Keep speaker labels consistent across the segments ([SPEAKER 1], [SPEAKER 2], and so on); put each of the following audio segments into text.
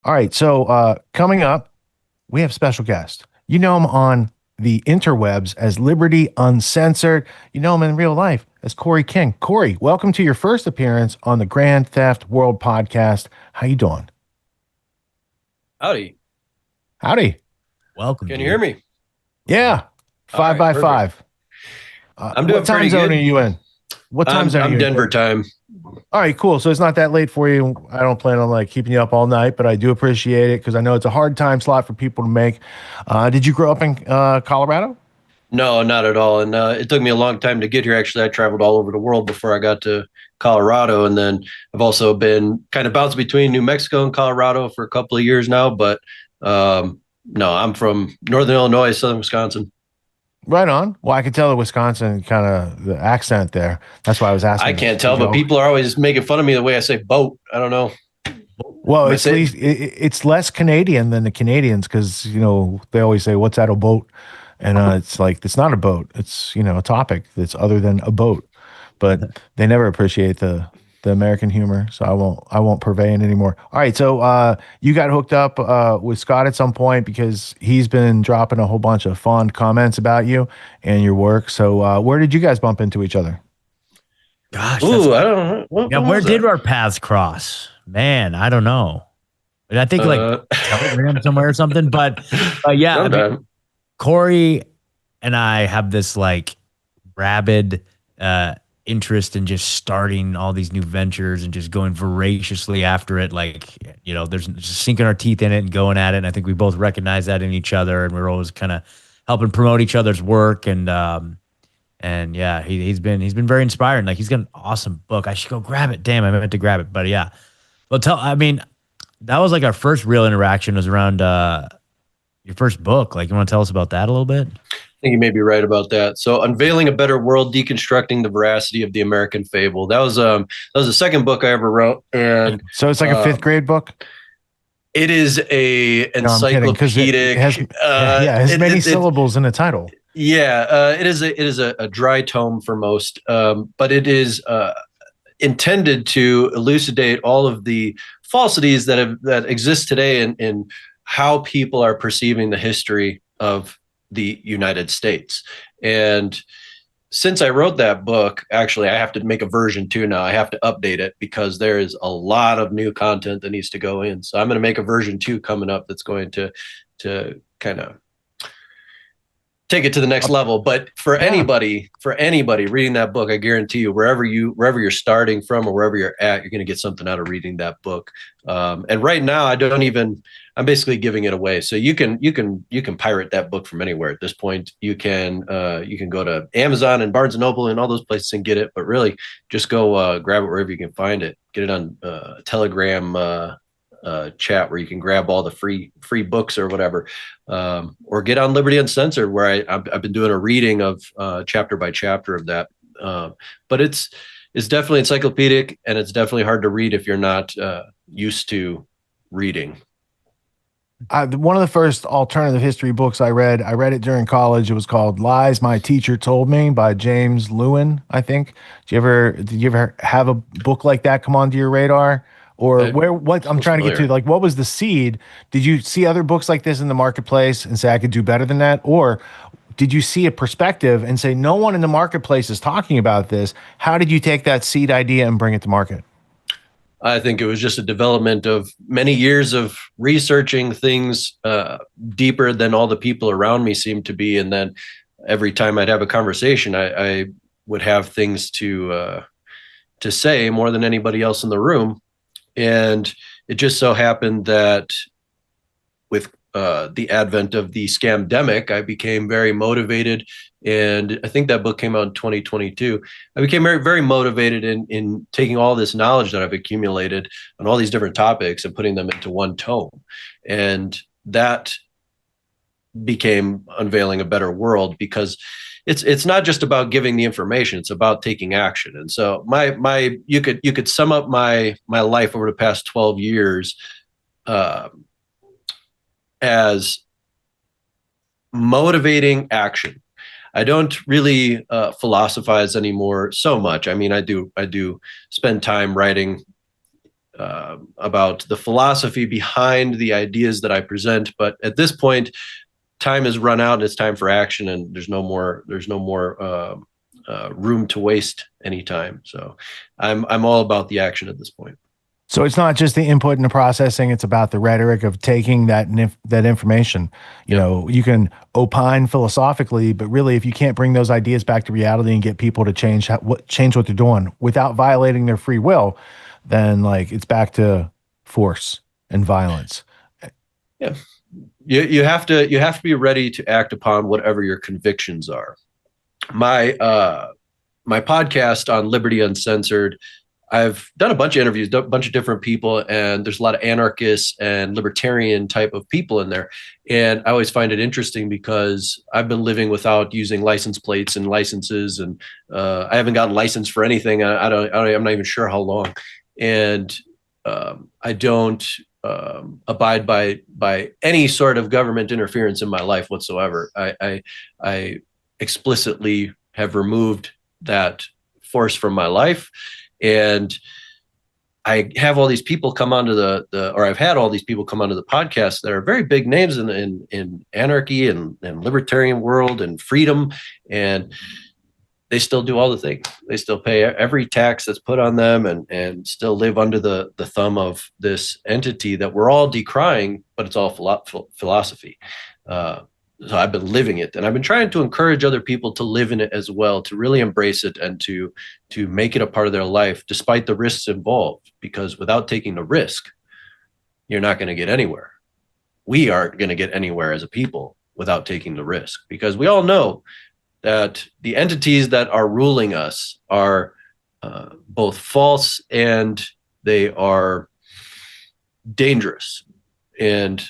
[SPEAKER 1] All right. So coming up, we have special guest. You know him on the interwebs as Liberty Uncensored. You know him in real life as Corey King. Corey, welcome to your first appearance on the Grand Theft World podcast. How you doing?
[SPEAKER 2] Howdy.
[SPEAKER 1] Howdy.
[SPEAKER 3] Welcome,
[SPEAKER 2] Can you hear
[SPEAKER 3] dude.
[SPEAKER 2] me?
[SPEAKER 1] Yeah.
[SPEAKER 2] All
[SPEAKER 1] Five
[SPEAKER 2] right,
[SPEAKER 1] by
[SPEAKER 2] perfect.
[SPEAKER 1] five.
[SPEAKER 2] I'm
[SPEAKER 1] What
[SPEAKER 2] doing
[SPEAKER 1] time
[SPEAKER 2] pretty
[SPEAKER 1] zone are
[SPEAKER 2] good.
[SPEAKER 1] you in? What time
[SPEAKER 2] I'm
[SPEAKER 1] zone are
[SPEAKER 2] I'm
[SPEAKER 1] you in,
[SPEAKER 2] Denver
[SPEAKER 1] Corey?
[SPEAKER 2] time.
[SPEAKER 1] All right, cool. So it's not that late for you. I don't plan on like keeping you up all night, but I do appreciate it because I know it's a hard time slot for people to make. Did you grow up in Colorado?
[SPEAKER 2] No, not at all. And it took me a long time to get here. Actually, I traveled all over the world before I got to Colorado, and then I've also been kind of bounced between New Mexico and Colorado for a couple of years now. But no, I'm from Northern Illinois, Southern Wisconsin.
[SPEAKER 1] Right on. Well, I could tell the Wisconsin kind of the accent there. That's why I was
[SPEAKER 2] I
[SPEAKER 1] asking
[SPEAKER 2] can't
[SPEAKER 1] the
[SPEAKER 2] tell, but
[SPEAKER 1] joke.
[SPEAKER 2] people are always making fun of me the way I say boat. I don't know.
[SPEAKER 1] Well,
[SPEAKER 2] Am I
[SPEAKER 1] it's at
[SPEAKER 2] saying?
[SPEAKER 1] least it's less Canadian than the Canadians because they always say, "What's that a boat?" And it's like it's not a boat. It's a topic that's other than a boat. But they never appreciate the American humor, so I won't purvey it anymore. All right, so you got hooked up with Scott at some point because he's been dropping a whole bunch of fond comments about you and your work. So where did you guys bump into each other?
[SPEAKER 3] Gosh, that's
[SPEAKER 2] Ooh, I don't know.
[SPEAKER 3] yeah.
[SPEAKER 2] When
[SPEAKER 3] Where
[SPEAKER 2] was
[SPEAKER 3] did
[SPEAKER 2] that?
[SPEAKER 3] our paths cross? Man, I don't know. But I think like
[SPEAKER 2] Uh,
[SPEAKER 3] Telegram somewhere or something. But yeah, I mean,
[SPEAKER 2] sometime.
[SPEAKER 3] Corey and I have this like rabid uh, interest in just starting all these new ventures and just going voraciously after it. Like there's just sinking our teeth in it and going at it. And I think we both recognize that in each other, and we're always kind of helping promote each other's work and yeah, he's been very inspiring. Like he's got an awesome book. I should go grab it. Damn, I meant to grab it. But yeah. Well, I mean, that was like our first real interaction was around your first book. Like you want to tell us about that a little bit?
[SPEAKER 2] Think you may be right about that. So, Unveiling a Better World, Deconstructing the Veracity of the American Fable. That was the second book I ever wrote, and
[SPEAKER 1] So it's like a fifth
[SPEAKER 2] um,
[SPEAKER 1] grade book.
[SPEAKER 2] it is a
[SPEAKER 1] No, I'm kidding because it has
[SPEAKER 2] encyclopedic.
[SPEAKER 1] yeah, it has many
[SPEAKER 2] It
[SPEAKER 1] syllables in the title.
[SPEAKER 2] yeah, it is a dry tome for most, but it is intended to elucidate all of the falsities that exist today in how people are perceiving the history of the United States. And since I wrote that book, actually, I have to make a version two now. I have to update it because there is a lot of new content that needs to go in. So I'm going to make a version two coming up that's going to kind of take it to the next level. But
[SPEAKER 1] Yeah.
[SPEAKER 2] for anybody reading that book, I guarantee you, wherever you're starting from or wherever you're at, you're going to get something out of reading that book. And right now, I'm basically giving it away. So you can pirate that book from anywhere at this point. You can go to Amazon and Barnes and Noble and all those places and get it. But really, just go grab it wherever you can find it. Get it on Telegram. Chat where you can grab all the free books or whatever, or get on Liberty Uncensored where I've been doing a reading of chapter by chapter of that. But it's definitely encyclopedic and it's definitely hard to read if you're not used to reading.
[SPEAKER 1] One of the first alternative history books I read it during college. It was called "Lies My Teacher Told Me" by James Lewin, I think. Did you ever have a book like that come onto your radar? Or
[SPEAKER 2] It
[SPEAKER 1] where what I'm
[SPEAKER 2] sounds
[SPEAKER 1] trying to get to,
[SPEAKER 2] familiar.
[SPEAKER 1] like what was the seed? Did you see other books like this in the marketplace and say I could do better than that? Or did you see a perspective and say no one in the marketplace is talking about this? How did you take that seed idea and bring it to market?
[SPEAKER 2] I think it was just a development of many years of researching things deeper than all the people around me seemed to be, and then every time I'd have a conversation, I would have things to say more than anybody else in the room. And it just so happened that with the advent of the scamdemic, I became very motivated. And I think that book came out in 2022. I became very, very motivated in taking all this knowledge that I've accumulated on all these different topics and putting them into one tome. And that became Unveiling a Better World because it's not just about giving the information, it's about taking action. And so my you could sum up my life over the past 12 years uh, as motivating action. I don't really philosophize anymore so much. I mean, I do spend time writing about the philosophy behind the ideas that I present. But at this point, time has run out and it's time for action, and there's no more room to waste any time. So I'm all about the action at this point.
[SPEAKER 1] So it's not just the input and the processing, it's about the rhetoric of taking that information. You know, you can opine philosophically, but really if you can't bring those ideas back to reality and get people to change what they're doing without violating their free will, then like it's back to force and violence.
[SPEAKER 2] Yeah. You have to be ready to act upon whatever your convictions are. My podcast on Liberty Uncensored, I've done a bunch of interviews, a bunch of different people, and there's a lot of anarchists and libertarian type of people in there. And I always find it interesting because I've been living without using license plates and licenses, and I haven't gotten licensed for anything. I'm not even sure how long. And I don't abide by any sort of government interference in my life whatsoever. I explicitly have removed that force from my life. And I have all these people come onto or I've had all these people come onto the podcast that are very big names in anarchy and libertarian world and freedom. And they still do all the things. They still pay every tax that's put on them and still live under the thumb of this entity that we're all decrying, but it's all philosophy. So I've been living it, and I've been trying to encourage other people to live in it as well, to really embrace it and to make it a part of their life, despite the risks involved, because without taking the risk, you're not going to get anywhere. We aren't going to get anywhere as a people without taking the risk, because we all know that the entities that are ruling us are both false and they are dangerous. And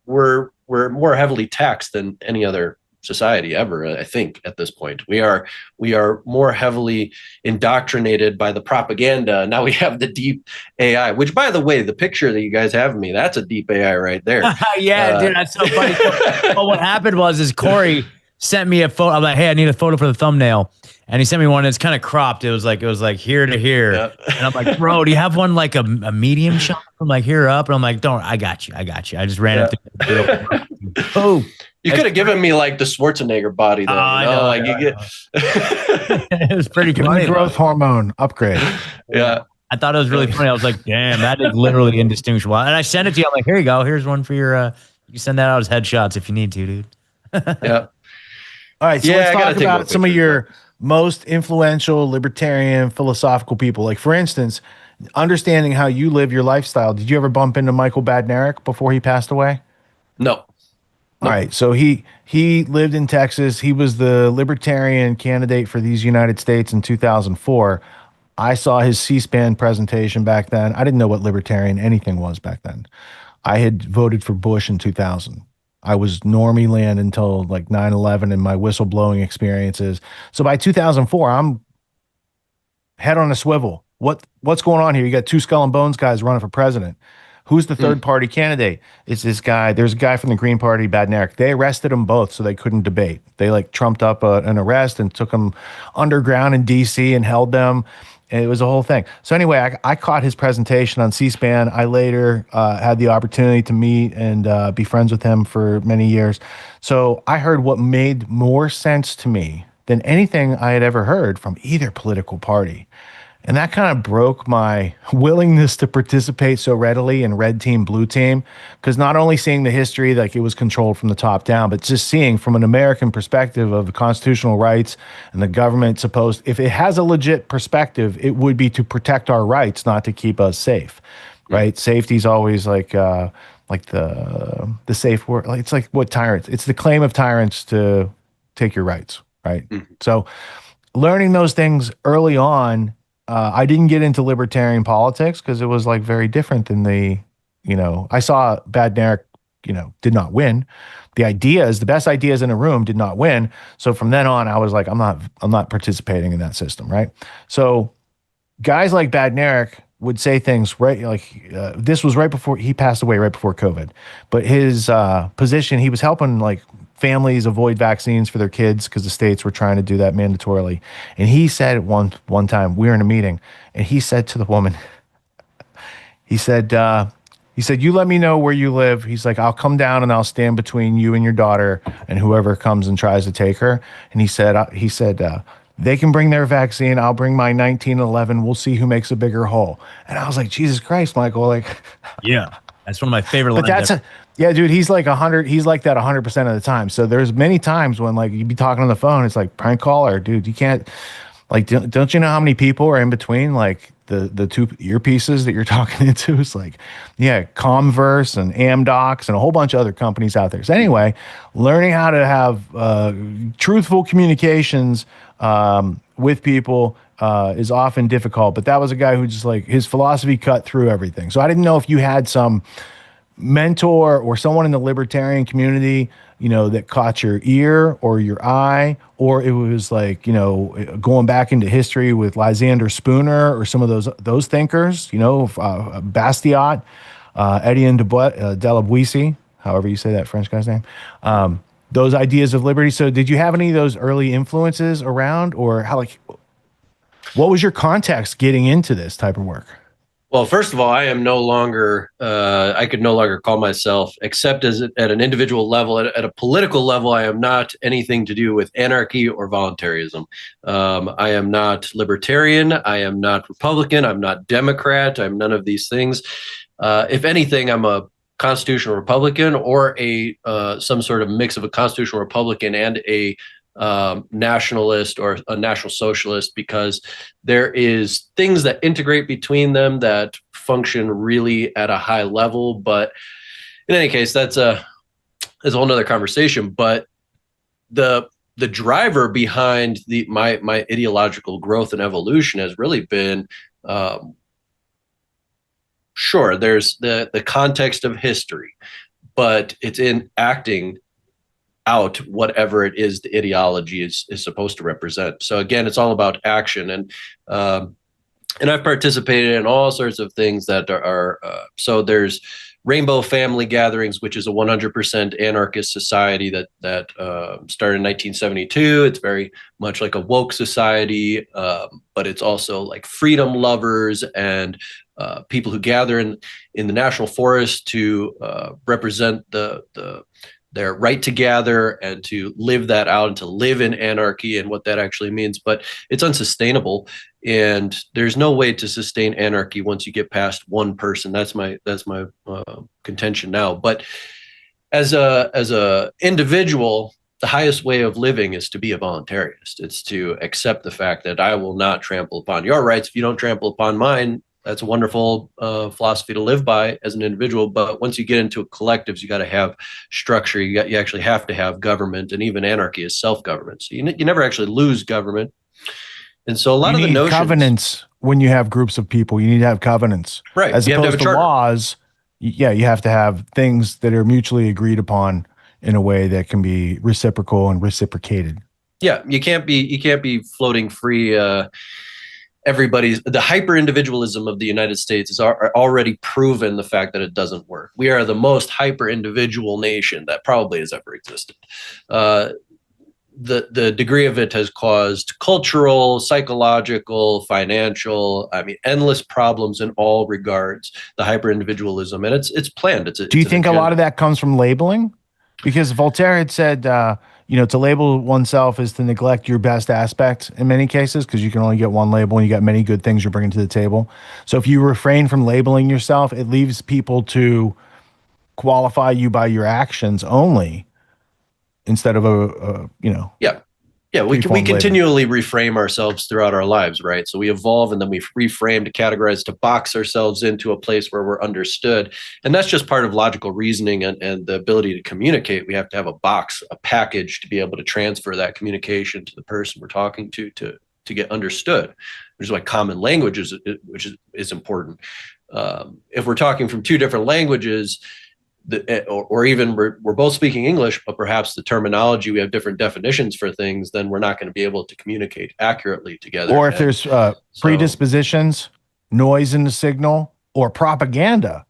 [SPEAKER 2] we're more heavily taxed than any other society ever, I think, at this point. We are more heavily indoctrinated by the propaganda. Now we have the deep AI, which, by the way, the picture that you guys have of me, that's a deep AI right there.
[SPEAKER 3] Yeah, dude, that's so funny. Well, what happened was Corey sent me a photo. I'm like, hey, I need a photo for the thumbnail. And he sent me one that's kind of cropped. It was like here to here. Yeah. And I'm like, bro, do you have one like a medium shot from like here up? And I'm like, I got you. I just ran up to
[SPEAKER 2] oh. You could have given me like the Schwarzenegger body though.
[SPEAKER 1] It was pretty funny. Growth hormone upgrade.
[SPEAKER 2] Yeah.
[SPEAKER 3] I thought it was really funny. I was like, damn, that is literally indistinguishable. And I sent it to you. I'm like, here you go. Here's one for your you can send that out as headshots if you need to, dude.
[SPEAKER 2] Yeah.
[SPEAKER 1] All right, so let's talk about some of your most influential libertarian philosophical people. Like, for instance, understanding how you live your lifestyle. Did you ever bump into Michael Badnarik before he passed away?
[SPEAKER 2] No.
[SPEAKER 1] All right, so he lived in Texas. He was the libertarian candidate for these United States in 2004. I saw his C-SPAN presentation back then. I didn't know what libertarian anything was back then. I had voted for Bush in 2000. I was normie land until like 9/11 and my whistleblowing experiences. So by 2004, I'm head on a swivel. What's going on here? You got two skull and bones guys running for president. Who's the third party candidate? It's this guy. There's a guy from the Green Party, Badnarik. They arrested them both so they couldn't debate. They like trumped up an arrest and took them underground in DC and held them. And it was a whole thing. So anyway, I caught his presentation on C-SPAN. I later had the opportunity to meet and be friends with him for many years. So I heard what made more sense to me than anything I had ever heard from either political party. And that kind of broke my willingness to participate so readily in red team, blue team, because not only seeing the history, like it was controlled from the top down, but just seeing from an American perspective of the constitutional rights and the government supposed, if it has a legit perspective, it would be to protect our rights, not to keep us safe, right? Safety is always like the safe word. Like, it's like what tyrants, it's the claim of tyrants to take your rights, right? Mm-hmm. So learning those things early on, I didn't get into libertarian politics because it was like very different than I saw Badnarik, did not win. The best ideas in a room did not win. So from then on, I was like, I'm not participating in that system, right? So guys like Badnarik would say things this was right before he passed away, right before COVID. But his position, he was helping like families avoid vaccines for their kids because the states were trying to do that mandatorily. And he said one time, we were in a meeting, and he said to the woman, He said, you let me know where you live. He's like, I'll come down and I'll stand between you and your daughter and whoever comes and tries to take her. And he said, they can bring their vaccine. I'll bring my 1911. We'll see who makes a bigger hole. And I was like, Jesus Christ, Michael. Like,
[SPEAKER 3] Yeah. That's one of my favorite
[SPEAKER 1] but
[SPEAKER 3] lines.
[SPEAKER 1] yeah, dude, he's like 100. He's like that 100% of the time. So there's many times when like you'd be talking on the phone. It's like prank caller, dude. You can't like, don't you know how many people are in between like the two earpieces that you're talking into? It's like, yeah, Comverse and Amdocs and a whole bunch of other companies out there. So anyway, learning how to have truthful communications with people is often difficult. But that was a guy who just like his philosophy cut through everything. So I didn't know if you had some mentor or someone in the libertarian community, you know, that caught your ear or your eye, or it was like, you know, going back into history with Lysander Spooner or some of those thinkers, you know, Bastiat, Etienne de la Boissy, however you say that French guy's name. Those ideas of liberty. So did you have any of those early influences around, or how, like, what was your context getting into this type of work?
[SPEAKER 2] Well, first of all, I am no longer, I could no longer call myself, except as at an individual level, at a political level, I am not anything to do with anarchy or voluntarism. I am not libertarian. I am not Republican. I'm not Democrat. I'm none of these things. If anything, I'm a constitutional Republican, or a some sort of mix of a constitutional Republican and a nationalist or a national socialist, because there is things that integrate between them that function really at a high level. But in any case, that's a whole nother conversation. But the driver behind my ideological growth and evolution has really been, sure, there's the context of history, but it's in acting out whatever it is the ideology is supposed to represent. So again, it's all about action, and I've participated in all sorts of things that are so there's Rainbow Family Gatherings, which is a 100% anarchist society that started in 1972. It's very much like a woke society, but it's also like freedom lovers and people who gather in the national forest to represent their right to gather and to live that out and to live in anarchy and what that actually means. But it's unsustainable, and there's no way to sustain anarchy once you get past one person. That's my contention now. But as a individual, the highest way of living is to be a voluntarist. It's to accept the fact that I will not trample upon your rights if you don't trample upon mine. That's a wonderful philosophy to live by as an individual. But once you get into collectives, you got to have structure. You actually have to have government, and even anarchy is self-government. So you never actually lose government. And so a lot of the notions,
[SPEAKER 1] covenants when you have groups of people. You need to have covenants,
[SPEAKER 2] right?
[SPEAKER 1] As
[SPEAKER 2] you
[SPEAKER 1] opposed to laws. Yeah, you have to have things that are mutually agreed upon in a way that can be reciprocal and reciprocated.
[SPEAKER 2] Yeah, you can't be floating free. The hyper individualism of the United States is already proven the fact that it doesn't work. We are the most hyper individual nation that probably has ever existed. The degree of it has caused cultural, psychological, financial, endless problems in all regards, the hyper individualism. And it's planned.
[SPEAKER 1] Do you think a lot of that comes from labeling? Because Voltaire had said, to label oneself is to neglect your best aspect in many cases, because you can only get one label and you got many good things you're bringing to the table. So if you refrain from labeling yourself, it leaves people to qualify you by your actions only instead of
[SPEAKER 2] Yeah, we continually reframe ourselves throughout our lives, right? So we evolve, and then we reframe to categorize, to box ourselves into a place where we're understood. And that's just part of logical reasoning and the ability to communicate. We have to have a box, a package to be able to transfer that communication to the person we're talking to get understood, which is why common language is important. If we're talking from two different languages, or even we're both speaking English, but perhaps the terminology, we have different definitions for things, then we're not going to be able to communicate accurately together.
[SPEAKER 1] Or if there's predispositions, noise in the signal, or propaganda,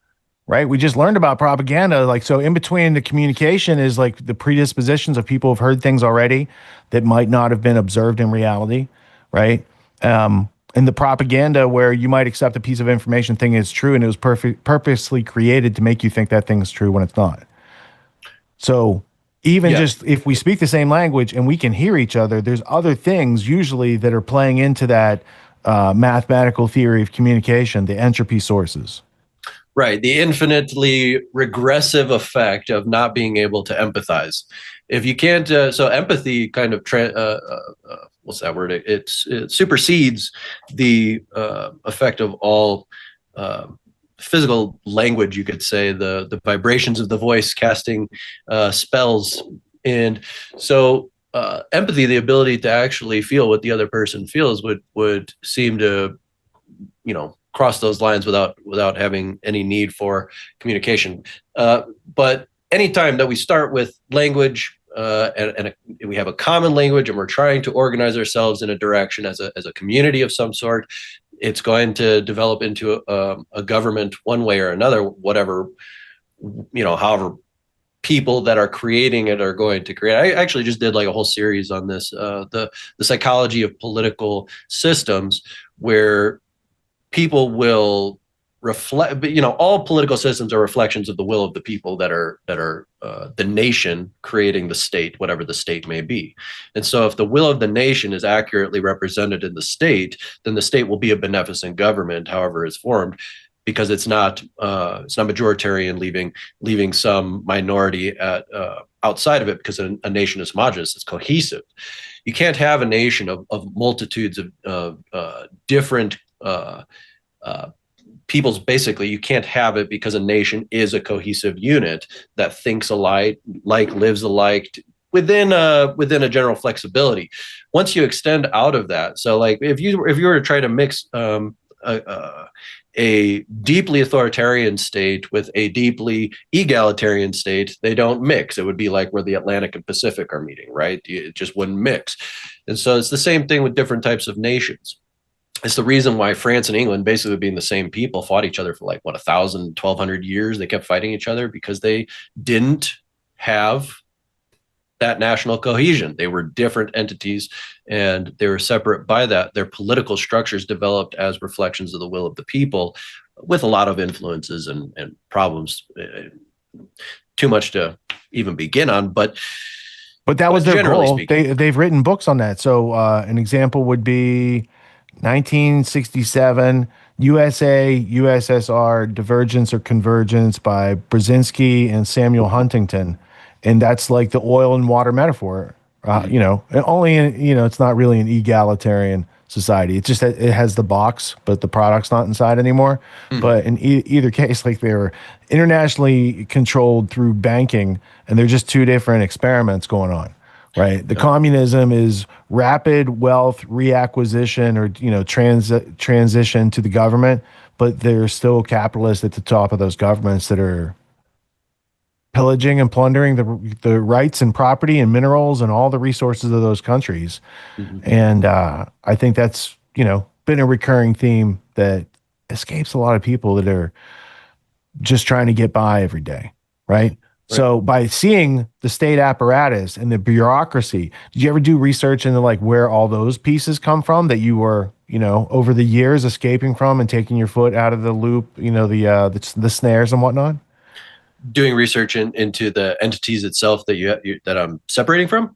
[SPEAKER 1] right? We just learned about propaganda. Like, so in between the communication is like the predispositions of people who've heard things already that might not have been observed in reality, right? And And the propaganda where you might accept a piece of information thinking it's true and it was purposely created to make you think that thing's true when it's not. So even
[SPEAKER 2] Yeah.
[SPEAKER 1] just if we speak the same language and we can hear each other, there's other things usually that are playing into that mathematical theory of communication, the entropy sources.
[SPEAKER 2] Right. The infinitely regressive effect of not being able to empathize. If you can't, so empathy kind of, what's that word? It supersedes the effect of all physical language, you could say, the vibrations of the voice casting spells. And so empathy, the ability to actually feel what the other person feels, would seem to, cross those lines without having any need for communication. But anytime that we start with language and we have a common language and we're trying to organize ourselves in a direction as a community of some sort, it's going to develop into a government one way or another, whatever, however people that are creating it are going to create. I actually just did like a whole series on this, the psychology of political systems, where people will reflect, but all political systems are reflections of the will of the people that are the nation creating the state, whatever the state may be. And so if the will of the nation is accurately represented in the state, then the state will be a beneficent government, however it's formed, because it's not majoritarian, leaving some minority at outside of it, because a nation is homogenous, it's cohesive. You can't have a nation of multitudes of different peoples. Basically, you can't have it, because a nation is a cohesive unit that thinks alike, lives alike, within a general flexibility. Once you extend out of that, so like if you were to try to mix a deeply authoritarian state with a deeply egalitarian state, they don't mix. It would be like where the Atlantic and Pacific are meeting, right? It just wouldn't mix. And so it's the same thing with different types of nations. It's the reason why France and England, basically being the same people, fought each other for like 1,000, 1,200 years. They kept fighting each other because they didn't have that national cohesion. They were different entities and they were separate by that. Their political structures developed as reflections of the will of the people, with a lot of influences and problems. Too much to even begin on, but
[SPEAKER 1] that was their goal.
[SPEAKER 2] Speaking,
[SPEAKER 1] They've written books on that. So an example would be 1967, USA, USSR, Divergence or Convergence by Brzezinski and Samuel Huntington. And that's like the oil and water metaphor, only it's not really an egalitarian society. It's just that it has the box, but the product's not inside anymore. But in either case, like, they were internationally controlled through banking, and they're just two different experiments going on. Right. The communism is rapid wealth reacquisition or, transition to the government, but there's still capitalists at the top of those governments that are pillaging and plundering the rights and property and minerals and all the resources of those countries. And I think that's, been a recurring theme that escapes a lot of people that are just trying to get by every day. Right. So by seeing the state apparatus and the bureaucracy, did you ever do research into like where all those pieces come from that you were, over the years escaping from and taking your foot out of the loop, the snares and whatnot?
[SPEAKER 2] Doing research into the entities itself that that I'm separating from.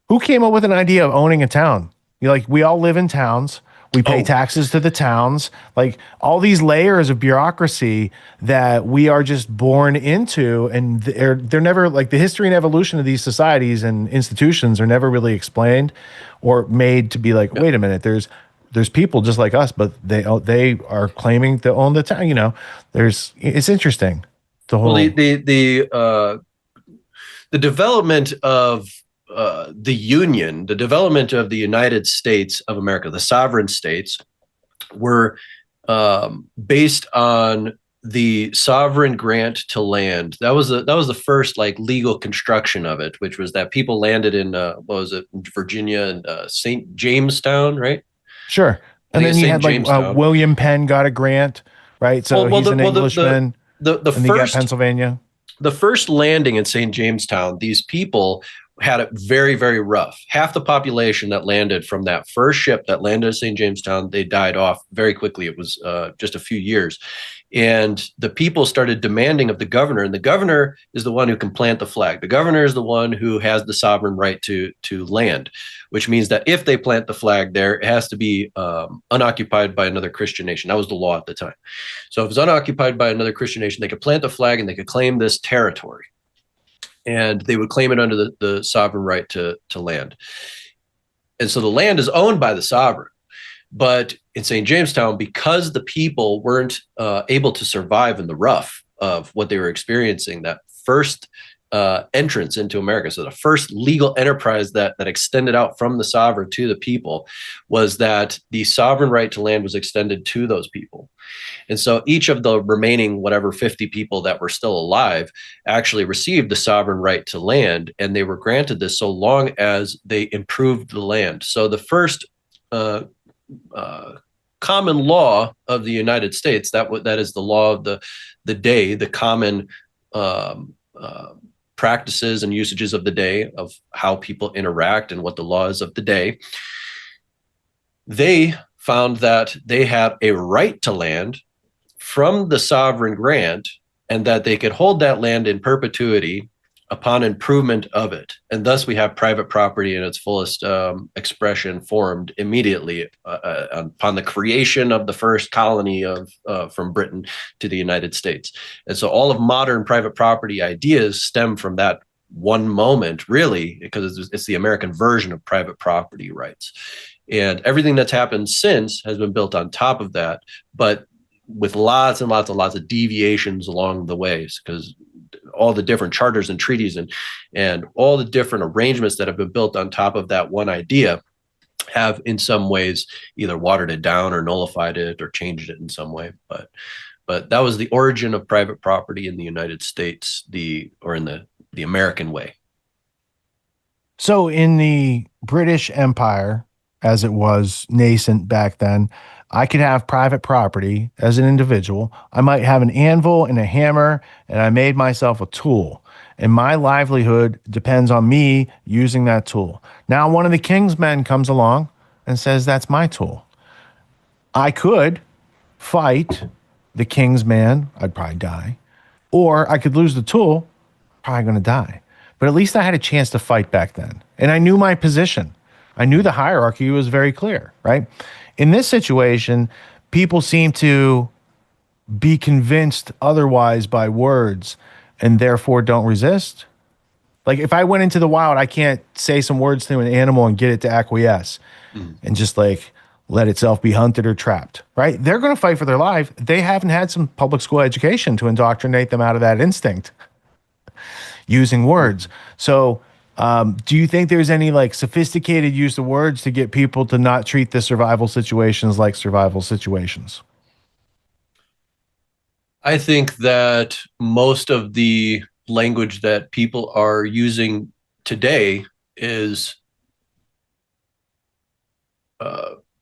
[SPEAKER 1] Who came up with an idea of owning a town? We all live in towns. We pay taxes to the towns, like all these layers of bureaucracy that we are just born into. And they're never, like, the history and evolution of these societies and institutions are never really explained or made to be like, wait a minute, there's people just like us, but they are claiming to own the town. It's interesting.
[SPEAKER 2] The development of the Union, the development of the United States of America, the sovereign states, were based on the sovereign grant to land. That was the first like legal construction of it, which was that people landed in Virginia and St. Jamestown, right?
[SPEAKER 1] Sure. And then you had like William Penn got a grant, right? So he's an Englishman.
[SPEAKER 2] The
[SPEAKER 1] first Pennsylvania.
[SPEAKER 2] The first landing in St. Jamestown, these people had it very, very rough. Half the population that landed from that first ship that landed at St. Jamestown, they died off very quickly. It was just a few years. And the people started demanding of the governor, and the governor is the one who can plant the flag. The governor is the one who has the sovereign right to land, which means that if they plant the flag there, it has to be unoccupied by another Christian nation. That was the law at the time. So if it's unoccupied by another Christian nation, they could plant the flag and they could claim this territory. And they would claim it under the sovereign right to land. And so the land is owned by the sovereign. But in St. Jamestown, because the people weren't able to survive in the rough of what they were experiencing, that first entrance into America, so the first legal enterprise that extended out from the sovereign to the people, was that the sovereign right to land was extended to those people. And so each of the remaining, whatever, 50 people that were still alive actually received the sovereign right to land, and they were granted this so long as they improved the land. So the first common law of the United States, that is the law of the day, the common practices and usages of the day of how people interact and what the law is of the day. They found that they had a right to land from the sovereign grant, and that they could hold that land in perpetuity upon improvement of it. And thus we have private property in its fullest expression formed immediately upon the creation of the first colony from Britain to the United States. And so all of modern private property ideas stem from that one moment, really, because it's the American version of private property rights. And everything that's happened since has been built on top of that, but with lots and lots and lots of deviations along the ways, because all the different charters and treaties and all the different arrangements that have been built on top of that one idea have in some ways either watered it down or nullified it or changed it in some way. But that was the origin of private property in the United States, or in the American way.
[SPEAKER 1] So in the British Empire, as it was nascent back then, I could have private property as an individual. I might have an anvil and a hammer, and I made myself a tool. And my livelihood depends on me using that tool. Now, one of the king's men comes along and says, that's my tool. I could fight the king's man. I'd probably die. Or I could lose the tool. Probably going to die. But at least I had a chance to fight back then. And I knew my position. I knew the hierarchy was very clear, right? In this situation, people seem to be convinced otherwise by words and therefore don't resist. Like if I went into the wild, I can't say some words to an animal and get it to acquiesce and just like let itself be hunted or trapped, right? They're going to fight for their life. They haven't had some public school education to indoctrinate them out of that instinct using words. So do you think there's any like sophisticated use of words to get people to not treat the survival situations like survival situations?
[SPEAKER 2] I think that most of the language that people are using today is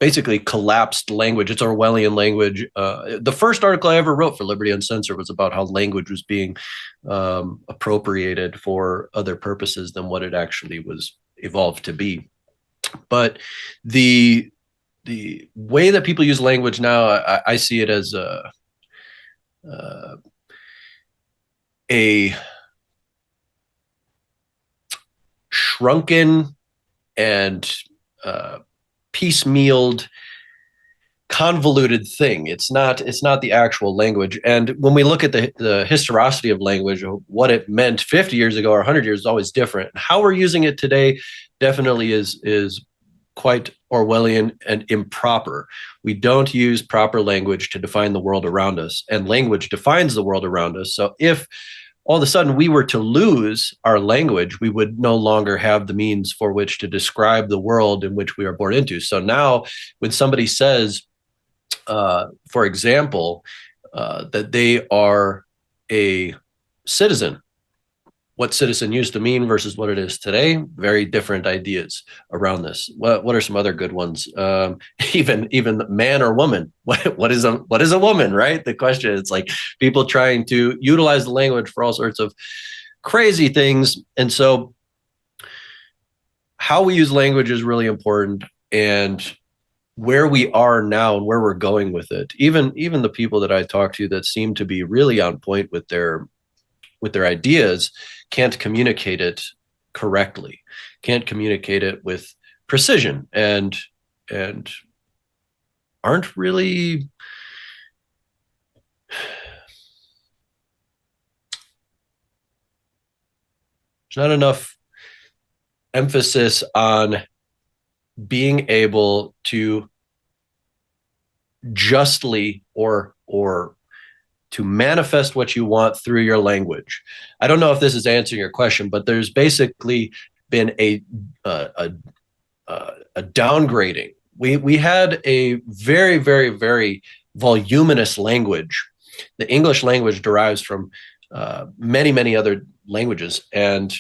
[SPEAKER 2] basically collapsed language. It's Orwellian language. The first article I ever wrote for Liberty Uncensored was about how language was being appropriated for other purposes than what it actually was evolved to be. But the way that people use language now, I see it as a shrunken and piecemealed, convoluted thing. It's not the actual language. And when we look at the historicity of language, what it meant 50 years ago or 100 years is always different. How we're using it today definitely is quite Orwellian and improper. We don't use proper language to define the world around us, and language defines the world around us. So if all of a sudden we were to lose our language, we would no longer have the means for which to describe the world in which we are born into. So now when somebody says, for example, that they are a citizen, what citizen used to mean versus what it is today, very different ideas around this. What are some other good ones? Even man or woman. What is a woman, right? The question, it's like people trying to utilize the language for all sorts of crazy things. And so how we use language is really important, and where we are now and where we're going with it. Even the people that I talk to that seem to be really on point with their ideas can't communicate it correctly, can't communicate it with precision, and aren't really there's not enough emphasis on being able to justly or to manifest what you want through your language. I don't know if this is answering your question, but there's basically been a, a downgrading. We had a very, very, very voluminous language. The English language derives from many, many other languages, and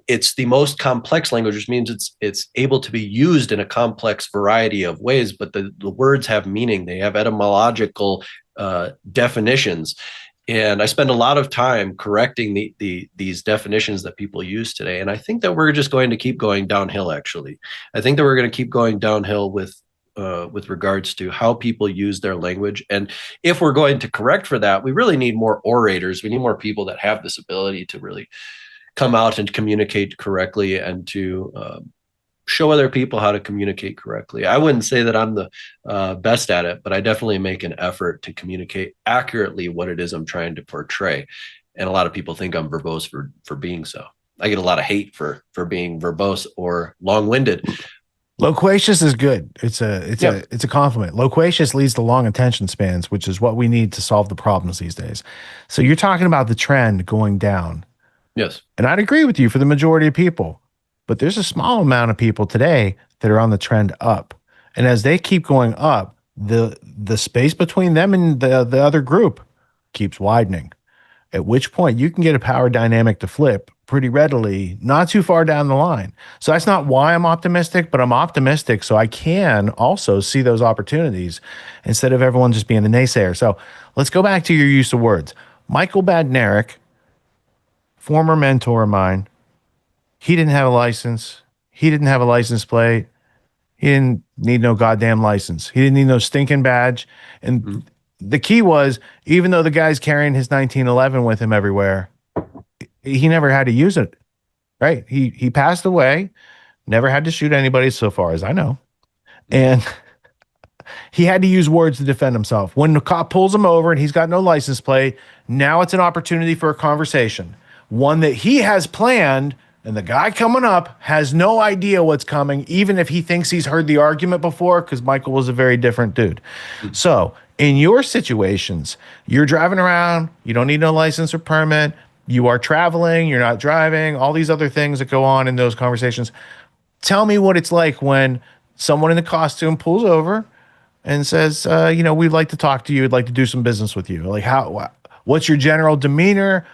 [SPEAKER 2] it's the most complex language, which means it's able to be used in a complex variety of ways, but the words have meaning. They have etymological definitions. And I spend a lot of time correcting these definitions that people use today. And I think that we're just going to keep going downhill, actually. I think that we're going to keep going downhill with regards to how people use their language. And if we're going to correct for that, we really need more orators. We need more people that have this ability to really come out and communicate correctly, and to show other people how to communicate correctly. I wouldn't say that I'm the best at it, but I definitely make an effort to communicate accurately what it is I'm trying to portray. And a lot of people think I'm verbose for being so. I get a lot of hate for being verbose or long-winded.
[SPEAKER 1] Loquacious is good. It's a compliment. Loquacious leads to long attention spans, which is what we need to solve the problems these days. So you're talking about the trend going down.
[SPEAKER 2] Yes.
[SPEAKER 1] And I'd agree with you for the majority of people, but there's a small amount of people today that are on the trend up. And as they keep going up, the space between them and the other group keeps widening, at which point you can get a power dynamic to flip pretty readily, not too far down the line. So that's not why I'm optimistic, but I'm optimistic so I can also see those opportunities instead of everyone just being a naysayer. So let's go back to your use of words. Michael Badnarik, former mentor of mine, he didn't have a license. He didn't have a license plate. He didn't need no goddamn license. He didn't need no stinking badge. And the key was, even though the guy's carrying his 1911 with him everywhere, he never had to use it, right? He passed away, never had to shoot anybody so far as I know. And he had to use words to defend himself. When the cop pulls him over and he's got no license plate, now it's an opportunity for a conversation, one that he has planned, and the guy coming up has no idea what's coming, even if he thinks he's heard the argument before, because Michael was a very different dude. So in your situations, you're driving around, you don't need no license or permit, you are traveling, you're not driving, all these other things that go on in those conversations. Tell me what it's like when someone in the costume pulls over and says, we'd like to talk to you, we'd like to do some business with you. Like, what's your general demeanor?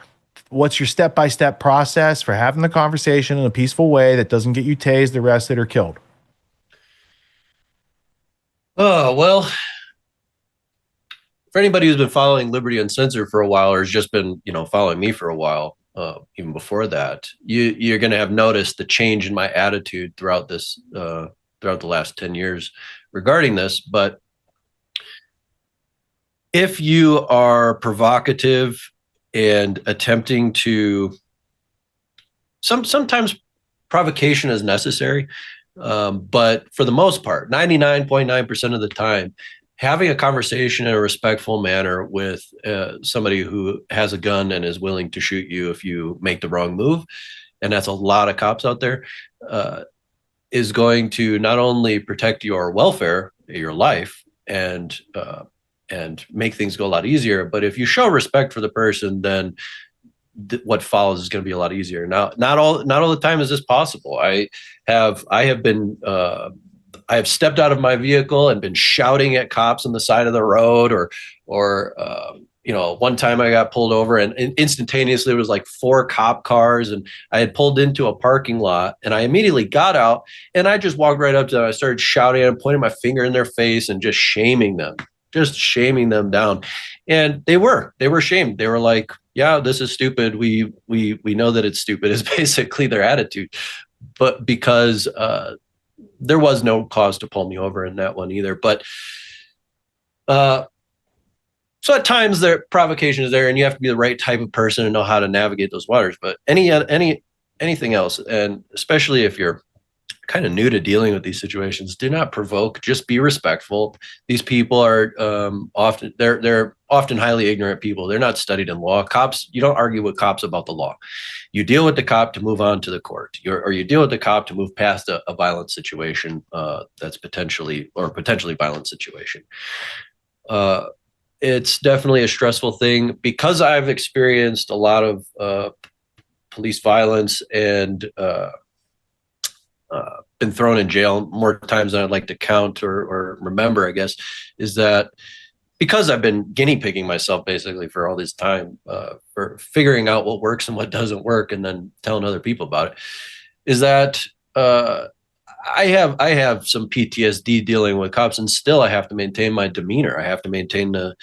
[SPEAKER 1] What's your step-by-step process for having the conversation in a peaceful way that doesn't get you tased, arrested, or killed?
[SPEAKER 2] Oh, well, for anybody who's been following Liberty Uncensored for a while, or has just been, following me for a while, even before that, you're going to have noticed the change in my attitude throughout the last 10 years regarding this. But if you are provocative and attempting to, sometimes provocation is necessary, but for the most part, 99.9% of the time, having a conversation in a respectful manner with somebody who has a gun and is willing to shoot you if you make the wrong move, and that's a lot of cops out there, is going to not only protect your welfare, your life, and make things go a lot easier, but if you show respect for the person, then what follows is going to be a lot easier. Now, not all the time is this possible. I have stepped out of my vehicle and been shouting at cops on the side of the road, or one time I got pulled over and instantaneously there was like 4 cop cars, and I had pulled into a parking lot, and I immediately got out and I just walked right up to them. I started shouting and pointing my finger in their face and just shaming them down. And they were shamed. They were like, yeah, this is stupid. We know that it's stupid, is basically their attitude. but because there was no cause to pull me over in that one either. But so at times there provocation is there, and you have to be the right type of person and know how to navigate those waters. But anything else, and especially if you're kind of new to dealing with these situations, do not provoke. Just be respectful. These people are they're often highly ignorant people. They're not studied in law. Cops, you don't argue with cops about the law. You deal with the cop to move on to the court, or you deal with the cop to move past a violent situation that's potentially violent situation. It's definitely a stressful thing because I've experienced a lot of police violence and been thrown in jail more times than I'd like to count or remember, I guess, is that because I've been guinea pigging myself basically for all this time for figuring out what works and what doesn't work and then telling other people about it, is that I have some PTSD dealing with cops, and still I have to maintain my demeanor. I have to maintain the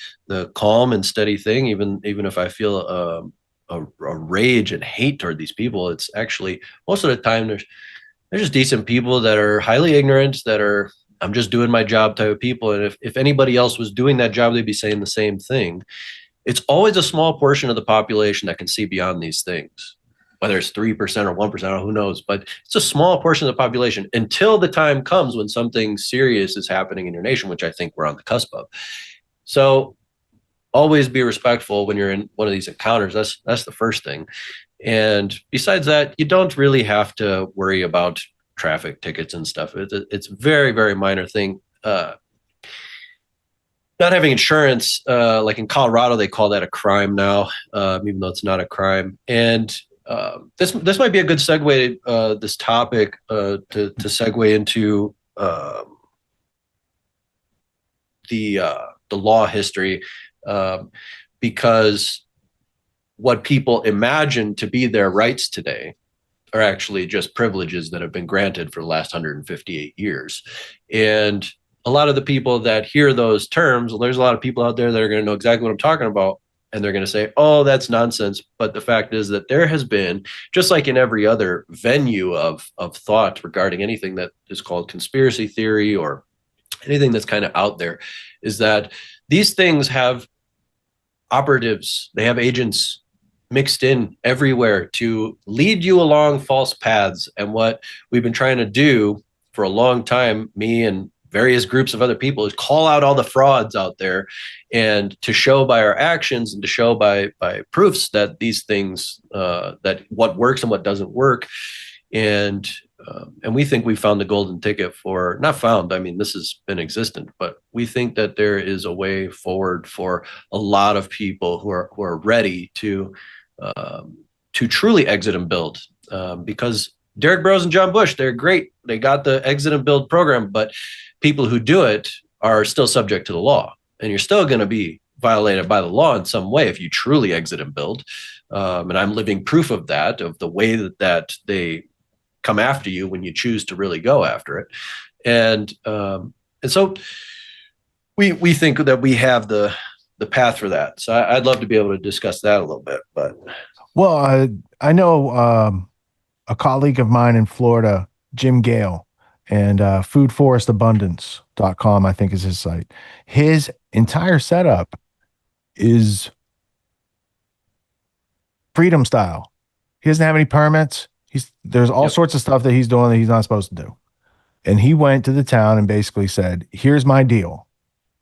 [SPEAKER 2] calm and steady thing, even if I feel a rage and hate toward these people. It's actually most of the time they're just decent people that are highly ignorant, that are I'm just doing my job type of people. And if anybody else was doing that job, they'd be saying the same thing. It's always a small portion of the population that can see beyond these things, whether it's 3% or 1%, or who knows, but it's a small portion of the population until the time comes when something serious is happening in your nation, which I think we're on the cusp of. So always be respectful when you're in one of these encounters. That's the first thing. And besides that, you don't really have to worry about traffic tickets and stuff. It's a very, very minor thing. Not having insurance, like in Colorado, they call that a crime now, even though it's not a crime. And this might be a good segue, this topic, to segue into the law history, because what people imagine to be their rights today are actually just privileges that have been granted for the last 158 years. And a lot of the people that hear those terms, there's a lot of people out there that are going to know exactly what I'm talking about. And they're going to say, oh, that's nonsense. But the fact is that there has been, just like in every other venue of thought regarding anything that is called conspiracy theory or anything that's kind of out there, is that these things have operatives, they have agents mixed in everywhere to lead you along false paths. And what we've been trying to do for a long time, me and various groups of other people, is call out all the frauds out there and to show by our actions and to show by proofs that these things, that what works and what doesn't work. And we think we found the golden ticket for, not found, I mean, this has been existent, but we think that there is a way forward for a lot of people who are ready to truly exit and build, because Derek Burrows and John Bush, they're great. They got the exit and build program, but people who do it are still subject to the law, and you're still going to be violated by the law in some way if you truly exit and build. And I'm living proof of that, of the way that they come after you when you choose to really go after it. And so we think that we have the path for that. So I'd love to be able to discuss that a little bit. But
[SPEAKER 1] well, I know a colleague of mine in Florida, Jim Gale, and foodforestabundance.com, I think is his site. His entire setup is freedom style. He doesn't have any permits. There's all sorts of stuff that he's doing that he's not supposed to do. And he went to the town and basically said, here's my deal.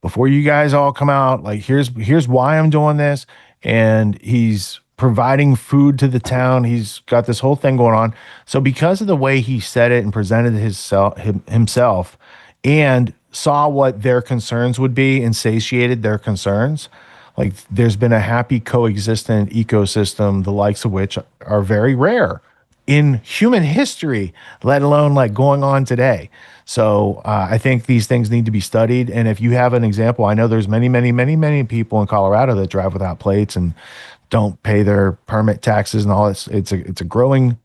[SPEAKER 1] Before you guys all come out, like, here's why I'm doing this. And he's providing food to the town. He's got this whole thing going on. So because of the way he said it and presented himself and saw what their concerns would be and satiated their concerns, like, there's been a happy coexistent ecosystem, the likes of which are very rare in human history, let alone like going on today. So I think these things need to be studied. And if you have an example, I know there's many, many, many, many people in Colorado that drive without plates and don't pay their permit taxes and all. It's a growing